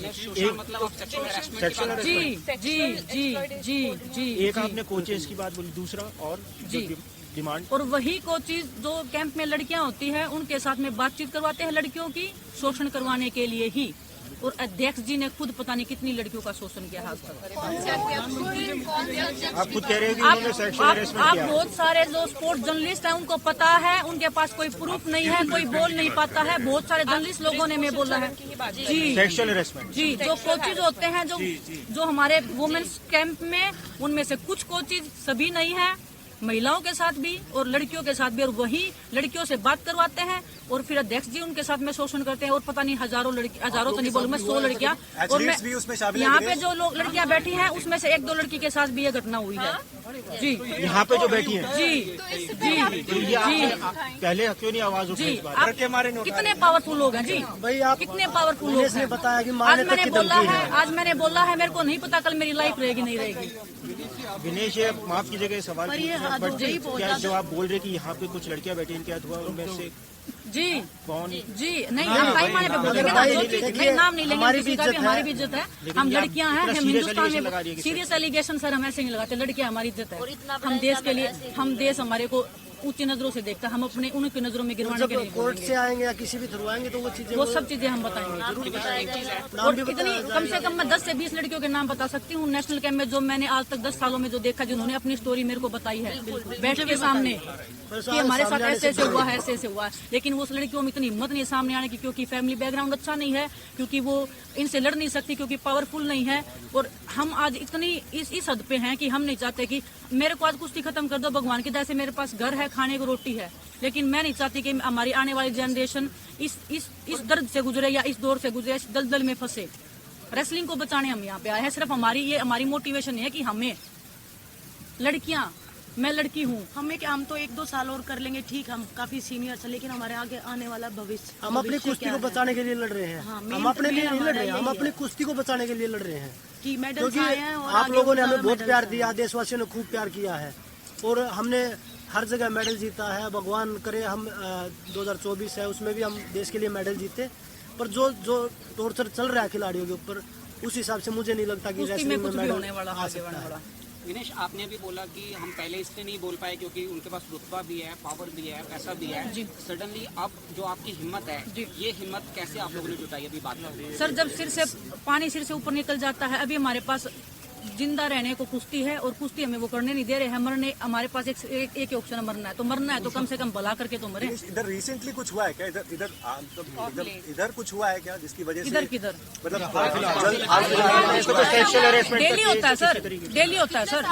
S4: जी।
S10: एक आपने कोचेस की बात बोली, दूसरा और
S4: जी
S10: डिमांड,
S4: और वही कोचेज जो कैंप में लड़कियां होती हैं उनके साथ में बातचीत करवाते हैं लड़कियों की, शोषण करवाने के लिए ही। और अध्यक्ष जी ने खुद पता नहीं कितनी लड़कियों का शोषण किया आज तक।
S10: आप खुद कह रहे हैं कि उन्होंने सेक्सुअल हैरेसमेंट किया।
S4: बहुत सारे जो स्पोर्ट्स जर्नलिस्ट हैं उनको पता है, उनके पास कोई प्रूफ नहीं है, कोई बोल नहीं पाता है। बहुत सारे जर्नलिस्ट लोगों ने मैं बोला है जी,
S10: सेक्सुअल हैरेसमेंट
S4: जी। जो कोचेज होते हैं जो हमारे वुमेन्स कैंप में, उनमें से कुछ कोचेज, सभी नहीं है, महिलाओं के साथ भी और लड़कियों के साथ भी, और वही लड़कियों से बात करवाते हैं और फिर अध्यक्ष जी उनके साथ में शोषण करते हैं। और पता नहीं हजारों तो नहीं बोलूँ मैं, 100 लड़कियां, और मैं यहाँ पे जो लोग लड़कियां बैठी हैं उसमें से 1-2 लड़की के साथ भी ये घटना हुई है जी।
S10: यहाँ पे जो बैठी है
S4: जी,
S10: पहले क्यों नहीं आवाज उठाई?
S4: कितने पावरफुल लोग हैं जी भाई, आप कितने पावरफुल लोग हैं?
S2: बताया कि
S4: आज मैंने बोला है, मेरे को नहीं पता कल मेरी लाइफ रहेगी नहीं रहेगी।
S10: विनेश, ये माफ कीजिएगा सवाल, क्या जो आप बोल रहे कि यहाँ पे कुछ लड़कियां बैठी, क्या हुआ उनमें से
S4: जी
S10: कौन?
S4: जी नहीं, हम भाई माने पे बोलेंगे ना, नहीं नाम नहीं लेंगे किसी का भी, हमारी भी इज्जत है। हम लड़कियां हैं, हम हिंदुस्तान में सीरियस एलिगेशन सर हम ऐसे नहीं लगाते। लड़कियां हमारी इज्जत है, हम देश के लिए, हम देश हमारे को ऊंची नजरों से देखता है, हम अपने उनकी नजरों में गिरवाने के
S2: जब
S4: लिए
S2: कोर्ट से आएंगे या किसी भी थ्रू आएंगे तो वो चीजें
S4: वो सब चीजें हम बताएंगे। और इतनी कम से कम मैं 10 से 20 लड़कियों के नाम बता सकती हूँ नेशनल कैंप में, जो मैंने आज तक 10 सालों में जो देखा, जिन्होंने अपनी स्टोरी मेरे को बताई है बैठ के सामने कि हमारे साथ ऐसे ऐसे हुआ है, ऐसे ऐसे हुआ है। लेकिन उस लड़कियों में इतनी हिम्मत नहीं सामने आने की, क्योंकि फैमिली बैकग्राउंड अच्छा नहीं है, क्योंकि वो इनसे लड़ नहीं सकती, क्योंकि पावरफुल नहीं है। और हम आज इतनी इस हद पे हैं कि हम नहीं चाहते कि मेरे को आज कुश्ती खत्म कर दो, भगवान की दया से मेरे पास घर है, खाने को रोटी है, लेकिन मैं नहीं चाहती कि हमारी आने वाली जनरेशन इस दर्द से गुजरे या इस दौर से गुजरे, इस दलदल में फंसे। रेसलिंग को बचाने हम यहाँ पे आए हैं। सिर्फ हमारी मोटिवेशन है कि हमें लड़कियां, मैं लड़की हूँ,
S9: हम तो 1-2 साल और कर लेंगे, ठीक, हम काफी सीनियर है, लेकिन हमारे आगे आने वाला भविष्य,
S2: हम अपनी कुश्ती को बचाने के लिए लड़ रहे हैं। हम अपने लिए नहीं लड़ रहे हैं, हम अपनी कुश्ती को बचाने के लिए लड़ रहे हैं।
S9: कि मेडल्स आए हैं और
S2: आप लोगों ने हमें बहुत प्यार दिया, देशवासियों ने खूब प्यार किया है और हमने हर जगह मेडल जीता है। भगवान करे हम 2024 है उसमें भी हम देश के लिए मेडल जीते, पर जो टॉर्चर चल रहा है खिलाड़ियों के ऊपर, उस हिसाब से मुझे नहीं लगता कि रेसलिंग में मेडल आ सकता है।
S13: विनेश, आपने भी बोला कि हम पहले इसलिए नहीं बोल पाए क्योंकि उनके पास रुतबा भी है, पावर भी है, पैसा भी है। सडनली अब जो आपकी हिम्मत है, ये हिम्मत कैसे आप लोगों ने जुटाई, अभी बात करें।
S4: सर, जब पानी सिर से ऊपर निकल जाता है, अभी हमारे पास जिंदा रहने को कुश्ती है और कुश्ती हमें वो करने नहीं दे रहे हैं। मरने हमारे पास एक ऑप्शन है, मरना है तो मरना है, तो कम से कम भला करके तो मरे।
S12: इधर रिसेंटली कुछ हुआ है क्या? इधर कुछ हुआ है क्या जिसकी वजह से
S4: इधर किधर
S12: मतलब
S4: डेली होता है सर, डेली होता है सर।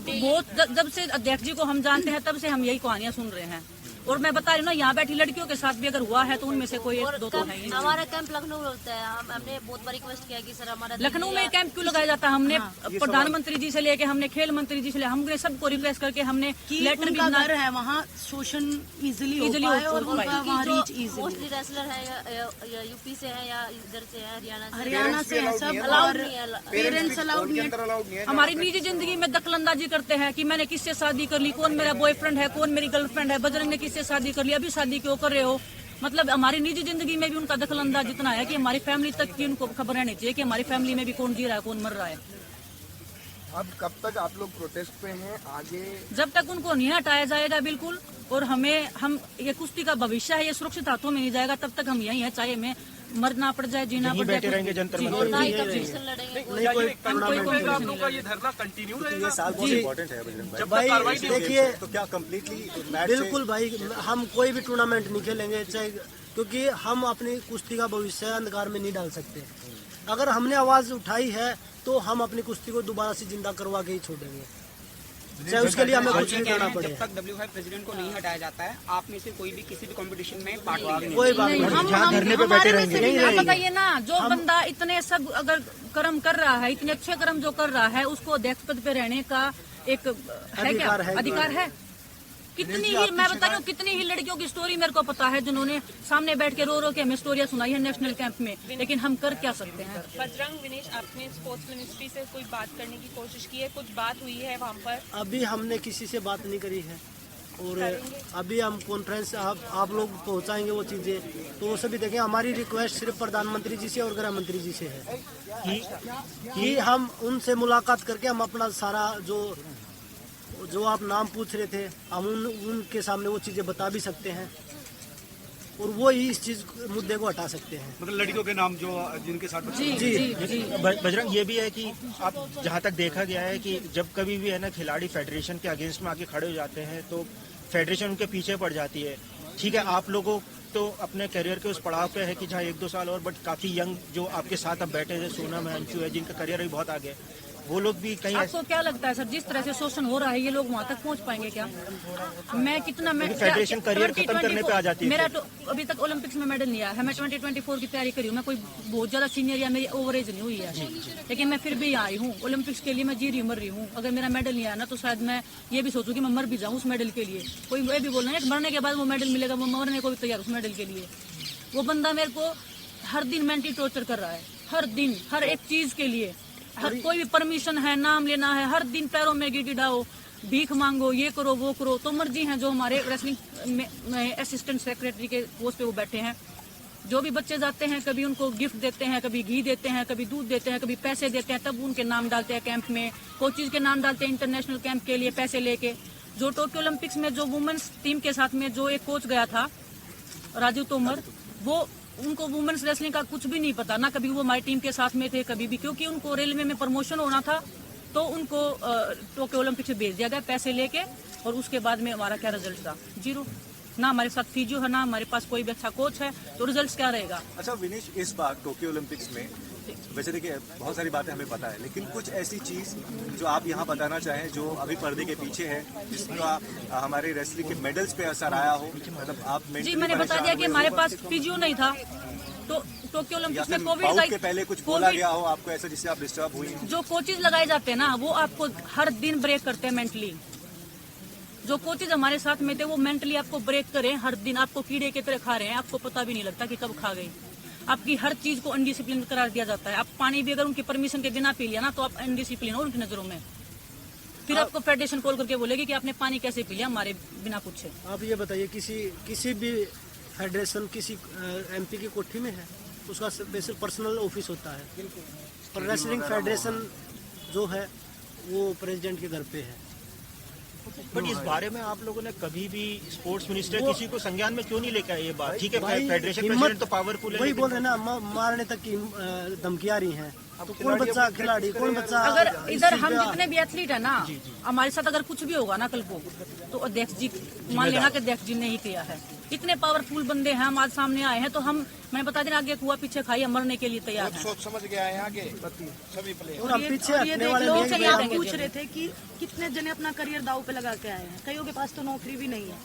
S4: बहुत जब से अध्यक्ष जी को हम जानते हैं तब से हम यही कहानियां सुन रहे हैं। और मैं बता रही हूँ ना, यहाँ बैठी लड़कियों के साथ भी अगर हुआ है तो उनमें से कोई 1-2 तो है।
S14: हमारा कैंप लखनऊ में होता है, हमने बहुत बार रिक्वेस्ट किया कि सर हमारा
S4: लखनऊ में कैंप क्यों लगाया जाता है? हमने प्रधानमंत्री जी से लेके, हमने खेल मंत्री जी से लेके, हमने सबको रिक्वेस्ट करके हमने लेटर भी
S9: घर है वहाँ, शोषण इजिली और वहाँ रीच इजिली।
S14: मोस्टली रेसलर है या यूपी से है या इधर से है,
S9: हरियाणा से है सब, और पेरेंट्स अलाउड नहीं है।
S4: हमारी निजी जिंदगी में दखलंदाजी करते हैं कि मैंने किससे शादी कर ली, कौन मेरा बॉयफ्रेंड है, कौन मेरी गर्लफ्रेंड है, बजरंग ने किससे शादी कर ली, अभी शादी क्यों कर रहे हो। मतलब हमारी निजी जिंदगी में भी उनका दखलंदाज जितना है कि हमारी फैमिली तक की उनको खबर रहनी चाहिए कि हमारी फैमिली में भी कौन जी रहा है, कौन मर रहा है।
S11: अब कब तक आप लोग प्रोटेस्ट पे हैं आगे?
S4: जब तक उनको नहीं हटाया जाएगा बिल्कुल, और हम ये कुश्ती का भविष्य है, ये सुरक्षित हाथों में नहीं जाएगा, तब तक हम यही है, चाहे हमें मरना पड़ जाए, जीना पड़ जाए।
S10: रहेंगे जनता
S7: ये धरना कंटिन्यू रहेगा।
S12: ये साल बहुत इम्पोर्टेंट है
S2: जब भाई देखिए,
S12: तो क्या कम्प्लीटली
S2: बिल्कुल भाई, हम कोई भी टूर्नामेंट नहीं खेलेंगे चाहे, क्योंकि हम अपनी कुश्ती का भविष्य अंधकार में नहीं डाल सकते। अगर हमने आवाज उठाई है तो हम अपनी कुश्ती को दोबारा से जिंदा करवा के ही छोड़ेंगे, चाहे उसके लिए हमें कुछ भी करना पड़े।
S13: जब तक W5 प्रेसिडेंट को नहीं हटाया जाता है, आप में से कोई भी किसी भी कंपटीशन में पार्ट नहीं
S2: कोई बात नहीं,
S10: धरने पे बैठे रहेंगे।
S4: बताइए ना, जो बंदा इतने सब अगर कर्म कर रहा है, इतने अच्छे कर्म जो कर रहा है, उसको अध्यक्ष पद पे रहने का एक अधिकार है। कितनी ही, मैं बता रही हूँ, कितनी ही लड़कियों की स्टोरी मेरे को पता है जिन्होंने सामने बैठ के रो के हमें स्टोरियाँ सुनाई है नेशनल कैंप में, लेकिन हम कर क्या सकते हैं।
S5: बजरंग, विनेश, आपने स्पोर्ट्स मिनिस्ट्री से कोई बात करने की कोशिश की है? कुछ बात हुई है वहाँ पर?
S2: अभी हमने किसी से बात नहीं करी है, और अभी हम कॉन्फ्रेंस आप लोग पहुंचाएंगे वो चीजें, तो वो सभी देखें। हमारी रिक्वेस्ट सिर्फ प्रधानमंत्री जी से और गृह मंत्री जी से है कि हम उनसे मुलाकात करके हम अपना सारा जो आप नाम पूछ रहे थे, हम उनके सामने वो चीजें बता भी सकते हैं, और वो ही इस चीज मुद्दे को हटा सकते हैं।
S1: मतलब लड़कियों के नाम जो जिनके साथ
S2: जी।
S10: बजरंग, ये भी है कि आप जहाँ तक देखा गया है कि जब कभी भी है ना खिलाड़ी फेडरेशन के अगेंस्ट में आके खड़े हो जाते हैं तो फेडरेशन उनके पीछे पड़ जाती है। ठीक है, आप लोगों तो अपने करियर के उस पड़ाव पे है कि जहाँ 1-2 साल और, बट काफी यंग जो आपके साथ अब बैठे हैं, सोनम है, अंशु है, जिनका करियर भी बहुत आगे है, वो लोग भी कहीं।
S4: आपको क्या लगता है सर, जिस तरह से शोषण हो रहा है, ये लोग वहाँ तक पहुँच पाएंगे क्या? मैं
S10: फेडरेशन करियर खत्म करने पे आ जाती है।
S4: मेरा तो अभी तक ओलंपिक्स में मेडल नहीं आया है। मैं 2024 की तैयारी करी हूँ। मैं कोई बहुत ज्यादा सीनियर या मेरी ओवर एज नहीं हुई है, लेकिन मैं फिर भी आई हूँ ओलंपिक्स के लिए। मैं जी रही मर रही हूँ। अगर मेरा मेडल नहीं आया ना, तो शायद मैं ये भी सोचूं कि मैं मर भी जाऊँ उस मेडल के लिए। कोई ये भी बोल रहा है मरने के बाद वो मेडल मिलेगा, वो मरने को भी तैयार उस मेडल के लिए। वो बंदा मेरे को हर दिन मेंटली टॉर्चर कर रहा है, हर दिन, हर एक चीज के लिए। हर कोई भी परमिशन है, नाम लेना है, हर दिन पैरों में गिड़गिड़ाओ, भीख मांगो, ये करो वो करो। तो मर्जी है जो हमारे रेसलिंग में असिस्टेंट सेक्रेटरी के पोस्ट पे वो बैठे हैं, जो भी बच्चे जाते हैं, कभी उनको गिफ्ट देते हैं, कभी घी देते हैं, कभी दूध देते हैं, कभी पैसे देते हैं, तब उनके नाम डालते हैं कैंप में। कोचिज के नाम डालते हैं इंटरनेशनल कैंप के लिए पैसे लेके। जो टोक्यो ओलंपिक्स में जो वुमेन्स टीम के साथ में जो एक कोच गया था राजू तोमर, वो उनको वुमेन्स रेसलिंग का कुछ भी नहीं पता, ना कभी वो हमारी टीम के साथ में थे कभी भी, क्योंकि उनको रेलवे में प्रमोशन होना था तो उनको टोक्यो ओलंपिक्स में भेज दिया गया पैसे लेके, और उसके बाद में हमारा क्या रिजल्ट था? 0। ना हमारे साथ फिजियो है, ना हमारे पास कोई भी अच्छा कोच है, तो रिजल्ट क्या रहेगा?
S12: अच्छा विनीश, इस बार टोक्यो ओलंपिक्स में वैसे देखिए बहुत सारी बातें हमें पता है, लेकिन कुछ ऐसी चीज जो आप यहाँ बताना चाहें जो अभी पर्दे के पीछे है, जिसका हमारे रेसलिंग के मेडल्स पे असर आया हो, मतलब आप
S4: जी मैंने बता दिया कि हमारे पास फिजियो नहीं था, तो टोक्यो ओलंपिक्स में कोविड
S12: के पहले कुछ बोला गया हो आपको ऐसा जिससे आप डिस्टर्ब हुई?
S4: जो कोचेज लगाए जाते हैं ना, वो आपको हर दिन ब्रेक करते हैं मेंटली। जो कोचेज हमारे साथ में थे वो मेंटली आपको ब्रेक करें, हर दिन आपको कीड़े की तरह खा रहे हैं, आपको पता भी नहीं लगता कि कब खा गई। आपकी हर चीज को अनडिसिप्लिन करार दिया जाता है। आप पानी भी अगर उनकी परमिशन के बिना पी लिया ना, तो आप अनडिसिप्लिन हो उनकी नजरों में। फिर आपको फेडरेशन कॉल करके बोलेगी कि आपने पानी कैसे पी लिया हमारे बिना पूछे।
S2: आप ये बताइए, किसी भी फेडरेशन किसी एमपी की कोठी में है, उसका स्पेशल पर्सनल ऑफिस होता है, और रेसलिंग फेडरेशन जो है वो प्रेसिडेंट के घर पे है।
S10: बट इस बारे में आप लोगों ने कभी भी स्पोर्ट्स मिनिस्टर किसी को संज्ञान में क्यों नहीं लेकर आए ये बात? ठीक है, फेडरेशन प्रेसिडेंट तो पावरफुल है,
S2: वही बोल रहे ना, मारने तक की धमकी आ रही है, तो कौन बच्चा खिलाड़ी, कौन बच्चा?
S4: अगर इधर हम जितने भी एथलीट है ना, हमारे साथ अगर कुछ भी होगा ना कल को, तो अध्यक्ष जी मान लेना कि अध्यक्ष जी ने ही किया है। इतने पावरफुल बंदे हैं, हम आज सामने आए हैं, तो हम मैंने बता देना आगे कुआ पीछे खाई, हम मरने के लिए तैयार हैं।
S11: सोच समझ गया है आगे सभी प्लेयर।
S2: और हम पीछे हटने वाले
S9: लोग
S2: नहीं
S9: आप
S2: हैं।
S9: पूछ रहे थे कि कितने जने अपना करियर दाव पे लगा के आए हैं, कईयों के पास तो नौकरी भी नहीं है,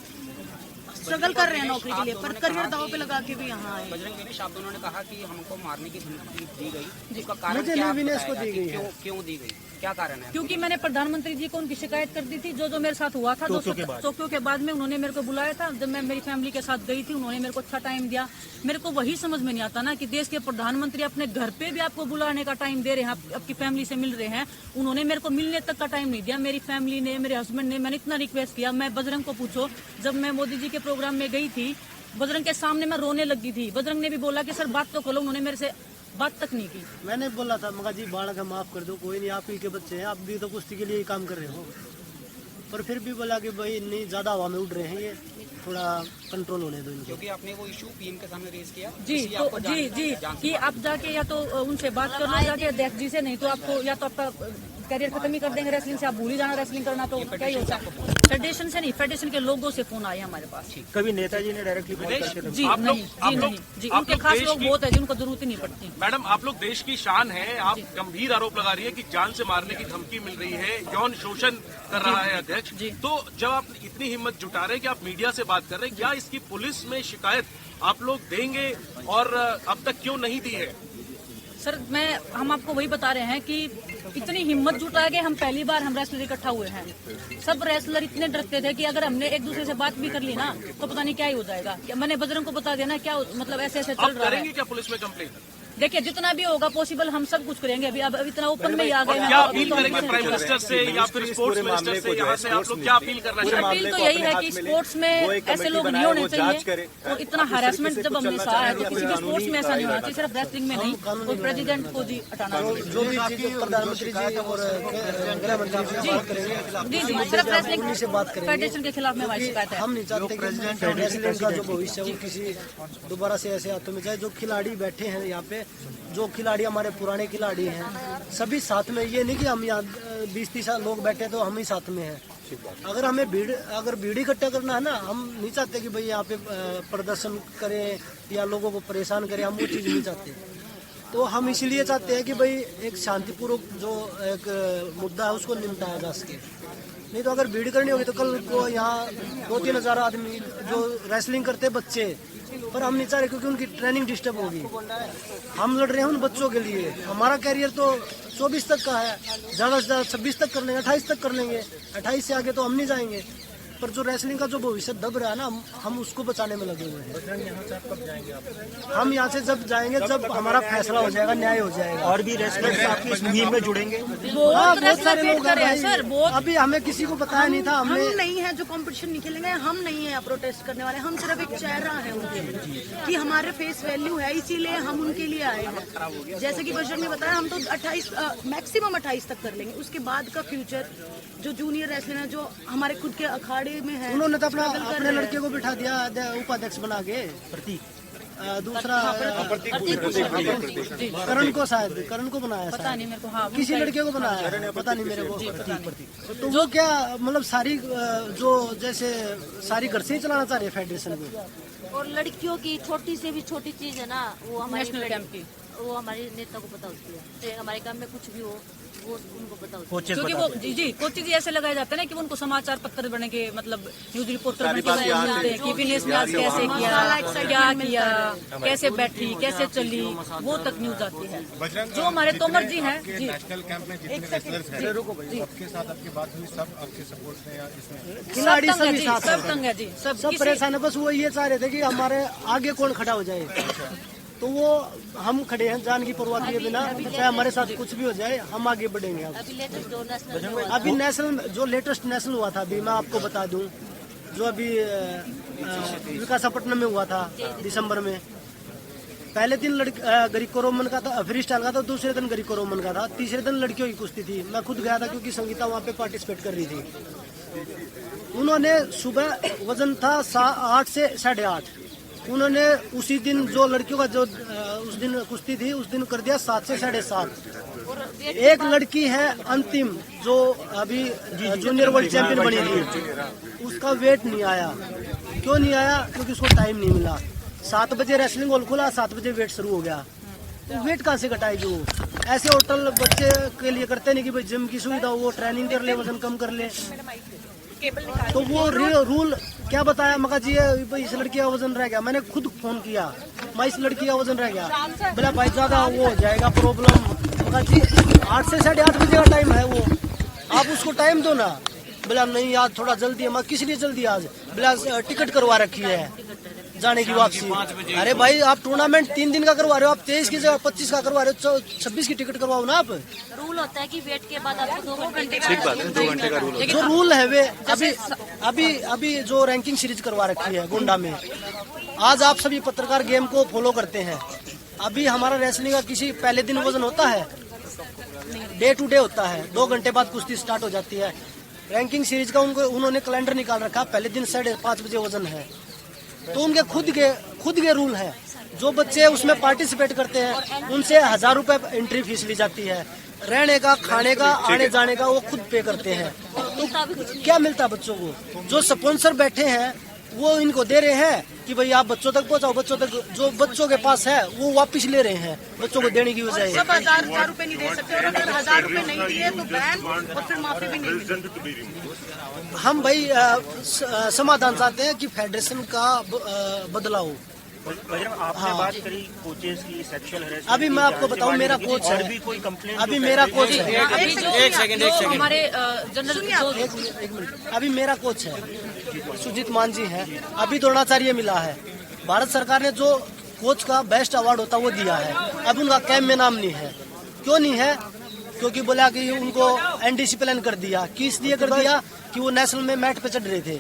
S9: स्ट्रगल कर रहे हैं नौकरी के लिए, पर करियर दाव पे लगा के भी यहाँ आए।
S13: बजरंग विनेश, आप दोनों ने कहा कि हमको मारने की धमकी दी गई, उसका कारण
S2: मुझे
S13: क्या
S2: विनेश को दी गई है।
S13: क्यों दी गई, क्या कारण है?
S4: क्योंकि मैंने प्रधानमंत्री जी को उनकी शिकायत कर दी थी, जो मेरे साथ हुआ था टोक्यो के बाद में उन्होंने मेरे को बुलाया था। जब मैं मेरी फैमिली के साथ गई थी, उन्होंने मेरे को अच्छा टाइम दिया। मेरे को वही समझ में नहीं आता ना कि देश के प्रधानमंत्री अपने घर पे भी आपको बुलाने का टाइम दे रहे हैं, आपकी फैमिली से मिल रहे हैं, उन्होंने मेरे को मिलने तक का टाइम नहीं दिया। मेरी फैमिली ने, मेरे हस्बैंड ने, मैंने इतना रिक्वेस्ट किया। मैं बजरंग को पूछो, जब मैं मोदी जी के प्रोग्राम में गई थी, बजरंग के सामने मैं रोने लगी थी। बजरंग ने भी बोला कि सर बात तो खोलो, उन्होंने मेरे से बात तक नहीं की।
S2: मैंने बोला था मगा जी बाढ़ का माफ कर दो, कोई नहीं, आप ही के बच्चे हैं, आप भी तो कुश्ती के लिए काम कर रहे हो, पर फिर भी बोला कि भाई नहीं, ज्यादा हवा में उड़ रहे हैं, ये थोड़ा कंट्रोल होने दो इनको।
S13: क्योंकि आपने वो इशू पीएम के सामने रेज किया
S4: जी, तो जी कि आप जाके या तो उनसे बात कर लो जाके अध्यक्ष जी से, नहीं तो आपको या तो आपका करियर खत्म ही कर देंगे रेसलिंग से, आप भूल ही जाना रेसलिंग करना, तो क्या ही होता है। फेडरेशन से नहीं, फेडरेशन के लोगों से फोन आए हमारे पास।
S10: कभी नेताजी ने डायरेक्टली
S4: जी नहीं, उनके खास लोग बहुत है जिनको जरूरत ही नहीं पड़ती।
S7: मैडम, आप लोग देश की शान है, आप गंभीर आरोप लगा रही है कि जान से मारने की धमकी मिल रही है, यौन शोषण कर रहा है अध्यक्ष। तो जब आप इतनी हिम्मत जुटा रहे हैं कि आप मीडिया से बात कर रहे हैं, क्या इसकी पुलिस में शिकायत आप लोग देंगे, और अब तक क्यों नहीं दी है?
S4: सर हम आपको वही बता रहे हैं कि इतनी हिम्मत जुटा के हम पहली बार हम रेसलर इकट्ठा हुए हैं। सब रेसलर इतने डरते थे कि अगर हमने एक दूसरे से बात भी कर ली ना, तो पता नहीं क्या ही हो जाएगा। मैंने बजरंग को बता देना क्या मतलब ऐसे चल रहा है।
S7: करेंगे क्या पुलिस में कंप्लेंट?
S4: देखिए जितना भी होगा पॉसिबल हम सब कुछ करेंगे। अभी अब इतना ओपन में ही आ गए हैं।
S7: क्या अपील करेंगे प्राइम मिनिस्टर से या फिर स्पोर्ट्स मिनिस्टर से? यहाँ से आप लोग क्या अपील करना चाहेंगे?
S4: अपील तो यही है कि स्पोर्ट्स में ऐसे लोग नहीं होने चाहिए, और इतना हैरेसमेंट जब हमने सहा है तो किसी भी स्पोर्ट्स में ऐसा नहीं होना चाहिए, सिर्फ रेसलिंग में नहीं, कोई प्रेसिडेंट को जी हटाना चाहिए।
S2: जो भी प्रधानमंत्री जी और गृह मंत्री
S4: जी सिर्फ रेसलिंग
S2: से बात करेंगे,
S4: फेडरेशन के खिलाफ में हमारी शिकायत है।
S2: हम नहीं चाहते कि रेसलिंग का जो भविष्य है वो किसी दोबारा से ऐसे हाथों में जाए। जो खिलाड़ी बैठे हैं यहाँ पे, जो खिलाड़ी हमारे पुराने खिलाड़ी हैं, सभी साथ में, ये नहीं कि हम यहाँ 20-30 लोग बैठे तो हम ही साथ में हैं। अगर हमें भीड़ इकट्ठा करना है ना, हम नहीं चाहते कि भाई यहाँ पे प्रदर्शन करें या लोगों को परेशान करें, हम वो चीज़ नहीं चाहते। तो हम इसलिए चाहते हैं कि भाई एक शांतिपूर्वक जो एक मुद्दा है उसको निपटाया जा सके। नहीं तो अगर भीड़ करनी होगी तो कल को यहाँ 2-3 हज़ार आदमी जो रेसलिंग करते बच्चे, पर हम नहीं चाह रहे क्योंकि उनकी ट्रेनिंग डिस्टर्ब होगी। हम लड़ रहे हैं उन बच्चों के लिए। हमारा कैरियर तो 24 तक का है, ज़्यादा से ज़्यादा 26 तक कर लेंगे, 28 तक कर लेंगे, 28 से आगे तो हम नहीं जाएंगे। पर जो रेसलिंग का जो भविष्य दब रहा है ना, हम उसको बचाने में लगे हुए हैं। हम यहाँ से जब जाएंगे जब हमारा फैसला हो जाएगा, न्याय हो जाएगा।
S10: और भी रेसलर्स आपकी इस मुहिम में जुड़ेंगे?
S2: बहुत सारे लोग
S9: सर,
S2: अभी हमें किसी को बताया नहीं था।
S9: हम नहीं है जो कंपटीशन नहीं खेलेंगे, हम नहीं है प्रोटेस्ट करने वाले, हम सिर्फ एक चेहरा है उनके लिए कि हमारे फेस वैल्यू है, इसीलिए हम उनके लिए आए हैं। जैसे कि बजरंग ने बताया, हम तो 28 मैक्सिमम 28 तक कर लेंगे, उसके बाद का फ्यूचर जो जूनियर रेसलर है जो हमारे खुद के अखाड़े में है,
S2: उन्होंने तो अपने लड़के को बिठा दिया उपाध्यक्ष बना के। प्रतीक दूसरा करण को, शायद करण को बनाया,
S4: पता नहीं मेरे को। हाँ,
S2: किसी लड़के को बनाया, पता नहीं मेरे को। तो वो क्या मतलब सारी जो जैसे सारी घर से ही चलाना चाह रहे हैं फेडरेशन को।
S14: और लड़कियों की छोटी से भी छोटी चीज है ना, वो हमारे
S4: नेशनल कैंप की,
S14: वो हमारे नेता को पता होती है। तो हमारे काम में कुछ भी हो वो उनको पता होता है,
S4: क्योंकि वो जी कोचिंग ऐसे लगाए जाते हैं ना कि उनको समाचार पत्र बने के मतलब न्यूज रिपोर्टर बने के मिलते हैं कि विनेश ने आज कैसे किया, क्या किया, कैसे बैठी, कैसे चली, वो तक न्यूज आती है। जो हमारे तोमर जी हैं
S15: नेशनल कैंप में जितने रेसलर्स हैं सबके साथ आपकी बात हुई, सब आपके सपोर्ट में या इसमें
S2: खिलाड़ी सभी साथ
S4: सब तंग है जी, सब
S2: परेशान है। बस वो ये चाह रहे थे कि हमारे आगे कौन खड़ा हो जाए, तो वो हम खड़े हैं जान की परवाह किए बिना, चाहे हमारे साथ कुछ भी हो जाए हम आगे बढ़ेंगे। अभी नेशनल जो लेटेस्ट नेशनल हुआ था, अभी मैं आपको बता दूं, जो अभी विशाखापट्टनम में हुआ था दिसंबर में, पहले दिन ग्रीको रोमन का था, फ्री स्टाइल का था, दूसरे दिन ग्रीको रोमन का था, तीसरे दिन लड़कियों की कुश्ती थी। मैं खुद गया था क्योंकि संगीता वहाँ पे पार्टिसिपेट कर रही थी। उन्होंने सुबह वजन था 8 से 8.5, उन्होंने उसी दिन जो लड़कियों का जो उस दिन कुश्ती थी उस दिन कर दिया 7 से 7.5। एक लड़की है अंतिम जो अभी जूनियर वर्ल्ड चैंपियन बनी थी, उसका वेट नहीं आया। क्यों नहीं आया? क्योंकि उसको टाइम नहीं मिला। 7 बजे रेसलिंग हॉल खुला, 7 बजे वेट शुरू हो गया, तो वेट कहाँ से घटाएगी वो? ऐसे होटल बच्चे के लिए करते नहीं कि भाई जिम की सुविधा हो, वो ट्रेनिंग कर ले, वजन कम कर ले। तो वो रूल क्या बताया? मगा जी इस लड़की का वजन रह गया। मैंने खुद फोन किया, मैं इस लड़की का वजन रह गया। बोला भाई ज्यादा वो हो जाएगा प्रॉब्लम। मगा जी 8 से 8.5 बजे का टाइम है वो, आप उसको टाइम दो ना। बोला नहीं आज थोड़ा जल्दी है। मैं किस लिए जल्दी? आज बोला टिकट करवा रखी है जाने की वापसी। अरे भाई आप टूर्नामेंट 3 दिन का करवा रहे हो, आप 23 की जगह 25 का करवा रहे हो, 26 की टिकट करवाओ ना। आप
S14: रूल होता है कि वेट के बाद आपको 2 घंटे
S12: ठीक बात है, 2 घंटे का रूल है।
S2: जो रूल है वे अभी जो रैंकिंग सीरीज करवा रखी है गोंडा में, आज आप सभी पत्रकार गेम को फॉलो करते हैं। अभी हमारा रेसलिंग का किसी पहले दिन वजन होता है, डे टू डे होता है, 2 घंटे बाद कुश्ती स्टार्ट हो जाती है। रैंकिंग सीरीज का उन्होंने कैलेंडर निकाल रखा, पहले दिन 5:30 बजे वजन है। तो उनके खुद के रूल है। जो बच्चे उसमें पार्टिसिपेट करते हैं उनसे 1000 रुपए एंट्री फीस ली जाती है, रहने का, खाने का, आने जाने का वो खुद पे करते हैं। तो क्या मिलता है बच्चों को? जो स्पॉन्सर बैठे हैं वो इनको दे रहे हैं कि भाई आप बच्चों तक पहुंचाओ, बच्चों तक जो बच्चों के पास है वो वापस ले रहे हैं बच्चों को देने की बजाय।
S9: सब 1000 रुपए नहीं दे सकते, और अगर 1000 रुपए नहीं दिए तो बैन और फिर माफी भी नहीं मिलेगी।
S2: हम भाई समाधान चाहते हैं कि फेडरेशन का बदलाव।
S10: आपने बात करी कोचेस की, सेक्सुअल हैरेसमेंट।
S2: अभी मैं आपको बताऊं, मेरा कोच है,
S10: भी कोई कंप्लेंट?
S2: अभी मेरा कोच है,
S4: एक सेकंड हमारे जनरल
S2: एक मिनट, अभी मेरा कोच है सुजीत मान जी है, अभी द्रोणाचार्य मिला है। भारत सरकार ने जो कोच का बेस्ट अवार्ड होता वो दिया है, अब उनका कैंप में नाम नहीं है। क्यों नहीं है? क्योंकि बोला कि उनको अनडिसिप्लिन कर दिया। किस लिए कर दिया? कि वो नेशनल में मैट पे चढ़ रहे थे।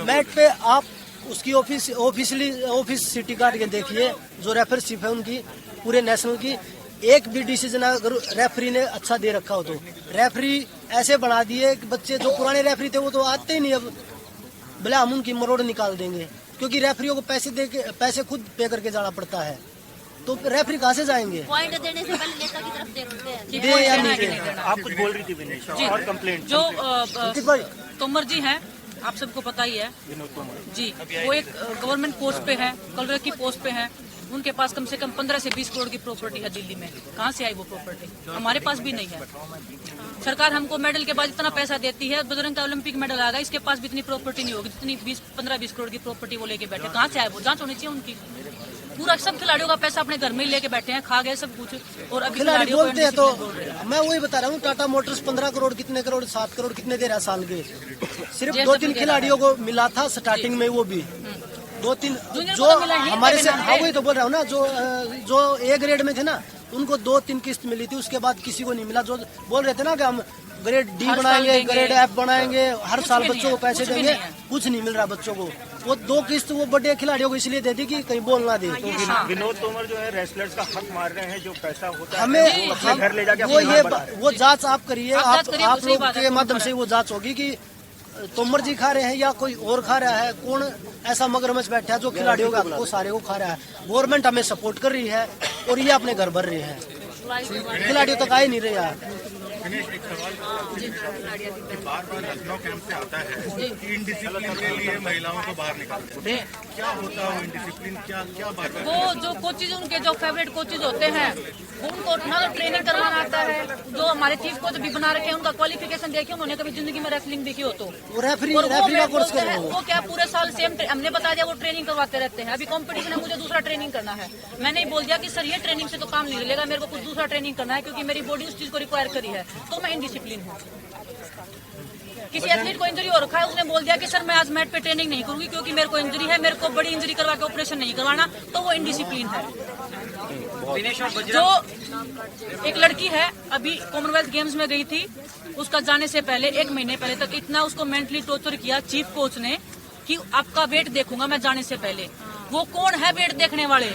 S2: मैट पे आप उसकी ऑफिस सिटी कार्ड के देखिए, जो रेफरशिप है उनकी पूरे नेशनल की, एक भी डिसीजन अगर रेफरी ने अच्छा दे रखा हो तो। रेफरी ऐसे बना दिए कि बच्चे जो पुराने रेफरी थे वो तो आते ही नहीं। अब बोले हम उनकी मरोड़ निकाल देंगे, क्योंकि रेफरियों को पैसे खुद पे करके जाना पड़ता है, तो रेफरी कहाँ से जाएंगे?
S14: पॉइंट देने से पहले नेता की तरफ देखते हैं।
S2: दे या नहीं दे?
S10: आप कुछ बोल रही थी विनेश, और कंप्लेंट
S4: जो तोमर जी हैं, आप सबको पता ही है जी, वो एक गवर्नमेंट पोस्ट पे है, कलर की पोस्ट पे है। उनके पास कम से कम 15 से 20 करोड़ की प्रॉपर्टी है दिल्ली में। कहाँ से आई वो प्रॉपर्टी? हमारे पास भी नहीं है। सरकार हमको मेडल के बाद इतना पैसा देती है, बजरंग का ओलंपिक मेडल आ गया, इसके पास भी इतनी प्रॉपर्टी नहीं होगी जितनी 15-20 करोड़ की प्रॉपर्टी वो लेके बैठे। कहाँ से आए वो? जांच होनी चाहिए उनकी। पूरा सब खिलाड़ियों का पैसा अपने घर में ही लेके बैठे हैं, खा गए सब कुछ। और अभी
S2: खिलाड़ी
S4: खिलाड़ियों को
S2: बोलते हैं तो
S4: बोल रहे हैं।
S2: मैं वही बता रहा हूँ, टाटा मोटर्स 15 करोड़ कितने करोड़ 7 करोड़ कितने दे रहा साल के, सिर्फ
S4: जैसे
S2: 2-3
S4: भी दे
S2: खिलाड़ियों को मिला था स्टार्टिंग में, वो भी 2-3 जो हमारे से, हाँ वही तो बोल रहा हूँ ना, जो ए ग्रेड में थे ना उनको 2-3 किस्त मिली थी, उसके बाद किसी को नहीं मिला। जो बोल रहे थे ना कि हम ग्रेड डी बनाएंगे, ग्रेड एफ बनाएंगे, हर साल बच्चों को पैसे देंगे, कुछ नहीं मिल रहा बच्चों को। वो 2 किस्त वो बड़े खिलाड़ियों को इसलिए दे दी कि कहीं बोल ना दे।
S10: तो विनोद तोमर जो है रेसलर्स का हक मार रहे हैं, जो पैसा होता है
S2: हमें
S10: वो अपने घर ले जाके
S2: वो जांच आप करिए, आप लोग के माध्यम से वो जांच होगी कि तोमर जी खा रहे हैं या कोई और खा रहा है, कौन ऐसा मगरमच्छ बैठा है जो खिलाड़ियों का को सारे को खा रहा है। गवर्नमेंट हमें सपोर्ट कर रही है और ये अपने घर भर रहे हैं, खिलाड़ियों तक आ ही नहीं रहे यार।
S15: दिनेश, एक सवाल कि बार-बार लखनऊ कैंप से आता है कि इंडिसिप्लिन के लिए महिलाओं को बाहर निकालते हैं, क्या होता है इंडिसिप्लिन, क्या बात है?
S4: वो जो कोचेज उनके जो फेवरेट कोचेज होते हैं उनको ना तो ट्रेनिंग करवाना आता है। जो हमारे चीफ कोच भी बना रखे हैं उनका क्वालिफिकेशन देखिए, उन्होंने कभी जिंदगी में रेसलिंग देखी हो तो
S2: रेफरी का कोर्स कर रहे हैं
S4: वो क्या पूरे साल सेम हमने बता दिया वो ट्रेनिंग करवाते रहते हैं। अभी कंपटीशन है, मुझे दूसरा ट्रेनिंग करना है, मैंने ही बोल दिया कि सर ये ट्रेनिंग से तो काम नहीं मिलेगा, मेरे को कुछ दूसरा ट्रेनिंग करना है क्योंकि मेरी बॉडी उस चीज को रिक्वायर करी है, तो मैं इनडिसिप्लिन हूँ। किसी एथलीट को इंजरी हो रखा है, उसने बोल दिया कि सर मैं आज मैट पे ट्रेनिंग नहीं करूंगी क्योंकि मेरे को इंजरी है, मेरे को बड़ी इंजरी करवा के ऑपरेशन नहीं करवाना, तो वो इनडिसिप्लिन है। जो एक लड़की है अभी कॉमनवेल्थ गेम्स में गई थी, उसका जाने से पहले 1 महीने पहले तक इतना उसको मेंटली टॉर्चर किया चीफ कोच ने कि आपका वेट देखूंगा मैं जाने से पहले। वो कौन है वेट देखने वाले?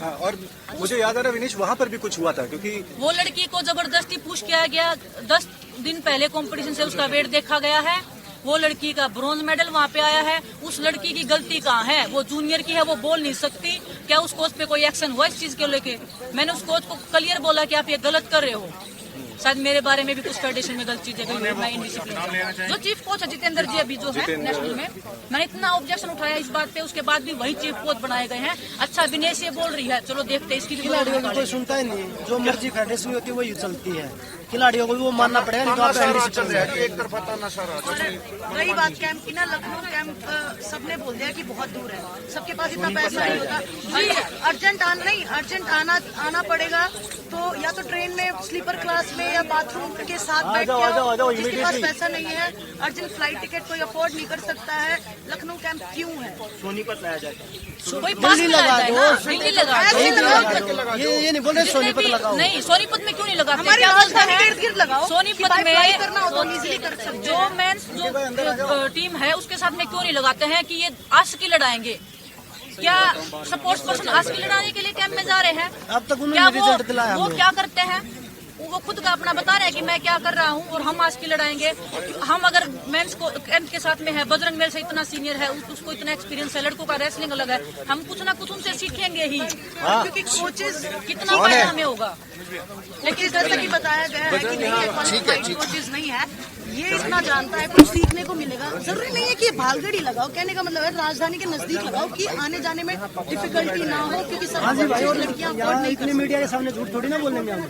S12: हाँ, और मुझे याद आ रहा विनीश वहाँ पर भी कुछ हुआ था क्योंकि
S4: वो लड़की को जबरदस्ती पुश किया गया, 10 दिन पहले कंपटीशन से उसका वेट देखा गया है, वो लड़की का ब्रॉन्ज मेडल वहाँ पे आया है। उस लड़की की गलती कहाँ है? वो जूनियर की है, वो बोल नहीं सकती। क्या उस कोच पे कोई एक्शन हुआ इस चीज को लेके? मैंने उस कोच को क्लियर बोला कि आप ये गलत कर रहे हो। शायद मेरे बारे में भी कुछ फेडरेशन में गलत चीजें गई, मैं इनडिसिप्लिन। जो चीफ कोच है जितेंद्र जी अभी जो है नेशनल में, मैंने इतना ऑब्जेक्शन उठाया इस बात पे, उसके बाद भी वही चीफ कोच बनाए गए हैं। अच्छा विनेश ये बोल रही है, चलो देखते हैं इसकी भी।
S2: खिलाड़ियों को कोई सुनता ही नहीं, जो मर्जी फेडरेशन होती है वही चलती है, खिलाड़ियों को भी वो मानना पड़ेगा। नहीं तो आप
S11: एक तरफा था नशा रहा।
S9: रही बात कैंप की ना, लखनऊ कैंप सबने बोल दिया कि बहुत दूर है, सबके पास इतना पैसा नहीं होता। अर्जेंट आना पड़ेगा, तो या तो ट्रेन में स्लीपर क्लास में या बाथरूम के साथ बैठ के, जिसके पास पैसा नहीं है अर्जेंट फ्लाइट टिकट कोई अफोर्ड नहीं कर सकता है। लखनऊ कैंप क्यों है?
S10: सोनीपत लाया जाता है,
S2: दिल्ली लगा दो, ये नहीं बोल रहे सोनीपत लगाओ।
S4: नहीं, सोनीपत में क्यों नहीं लगाते?
S9: हमारी राजधानी के इर्द-गिर्द लगाओ।
S4: सोनीपत में
S9: करना हो तो इजीली कर सकते हैं।
S4: जो मेंस जो टीम है उसके साथ में क्यों नहीं लगाते हैं कि ये आस्की लड़ाएंगे? क्या स्पोर्ट्स पर्सन आस्की लड़ाने के लिए कैंप में जा रहे हैं?
S2: अब तक उन्होंने रिजल्ट दिलाया।
S4: वो क्या करते हैं? वो खुद का अपना बता रहे हैं कि मैं क्या कर रहा हूँ और हम आज की लड़ाएंगे। हम अगर मेंस को कैंप के साथ में है, बजरंग मेरे से इतना सीनियर है, उसको इतना एक्सपीरियंस है, लड़कों का रेसलिंग अलग है, हम कुछ ना कुछ उनसे सीखेंगे ही। क्योंकि कोचेस कितना फायदा हमें होगा।
S9: लेकिन जैसा कि बताया गया है कि नहीं क्वालिफाइड कोचेस नहीं है, ये इतना जानता है कुछ सीखने को मिलेगा। जरूरी नहीं है कि भालगड़ी लगाओ, कहने का मतलब है राजधानी के नजदीक लगाओ कि आने जाने में डिफिकल्टी ना हो, क्योंकि सब बच्चे और लड़कियां अफोर्ड नहीं
S2: इतनी मीडिया के सामने झूठ थोड़ी ना बोलेंगे हम।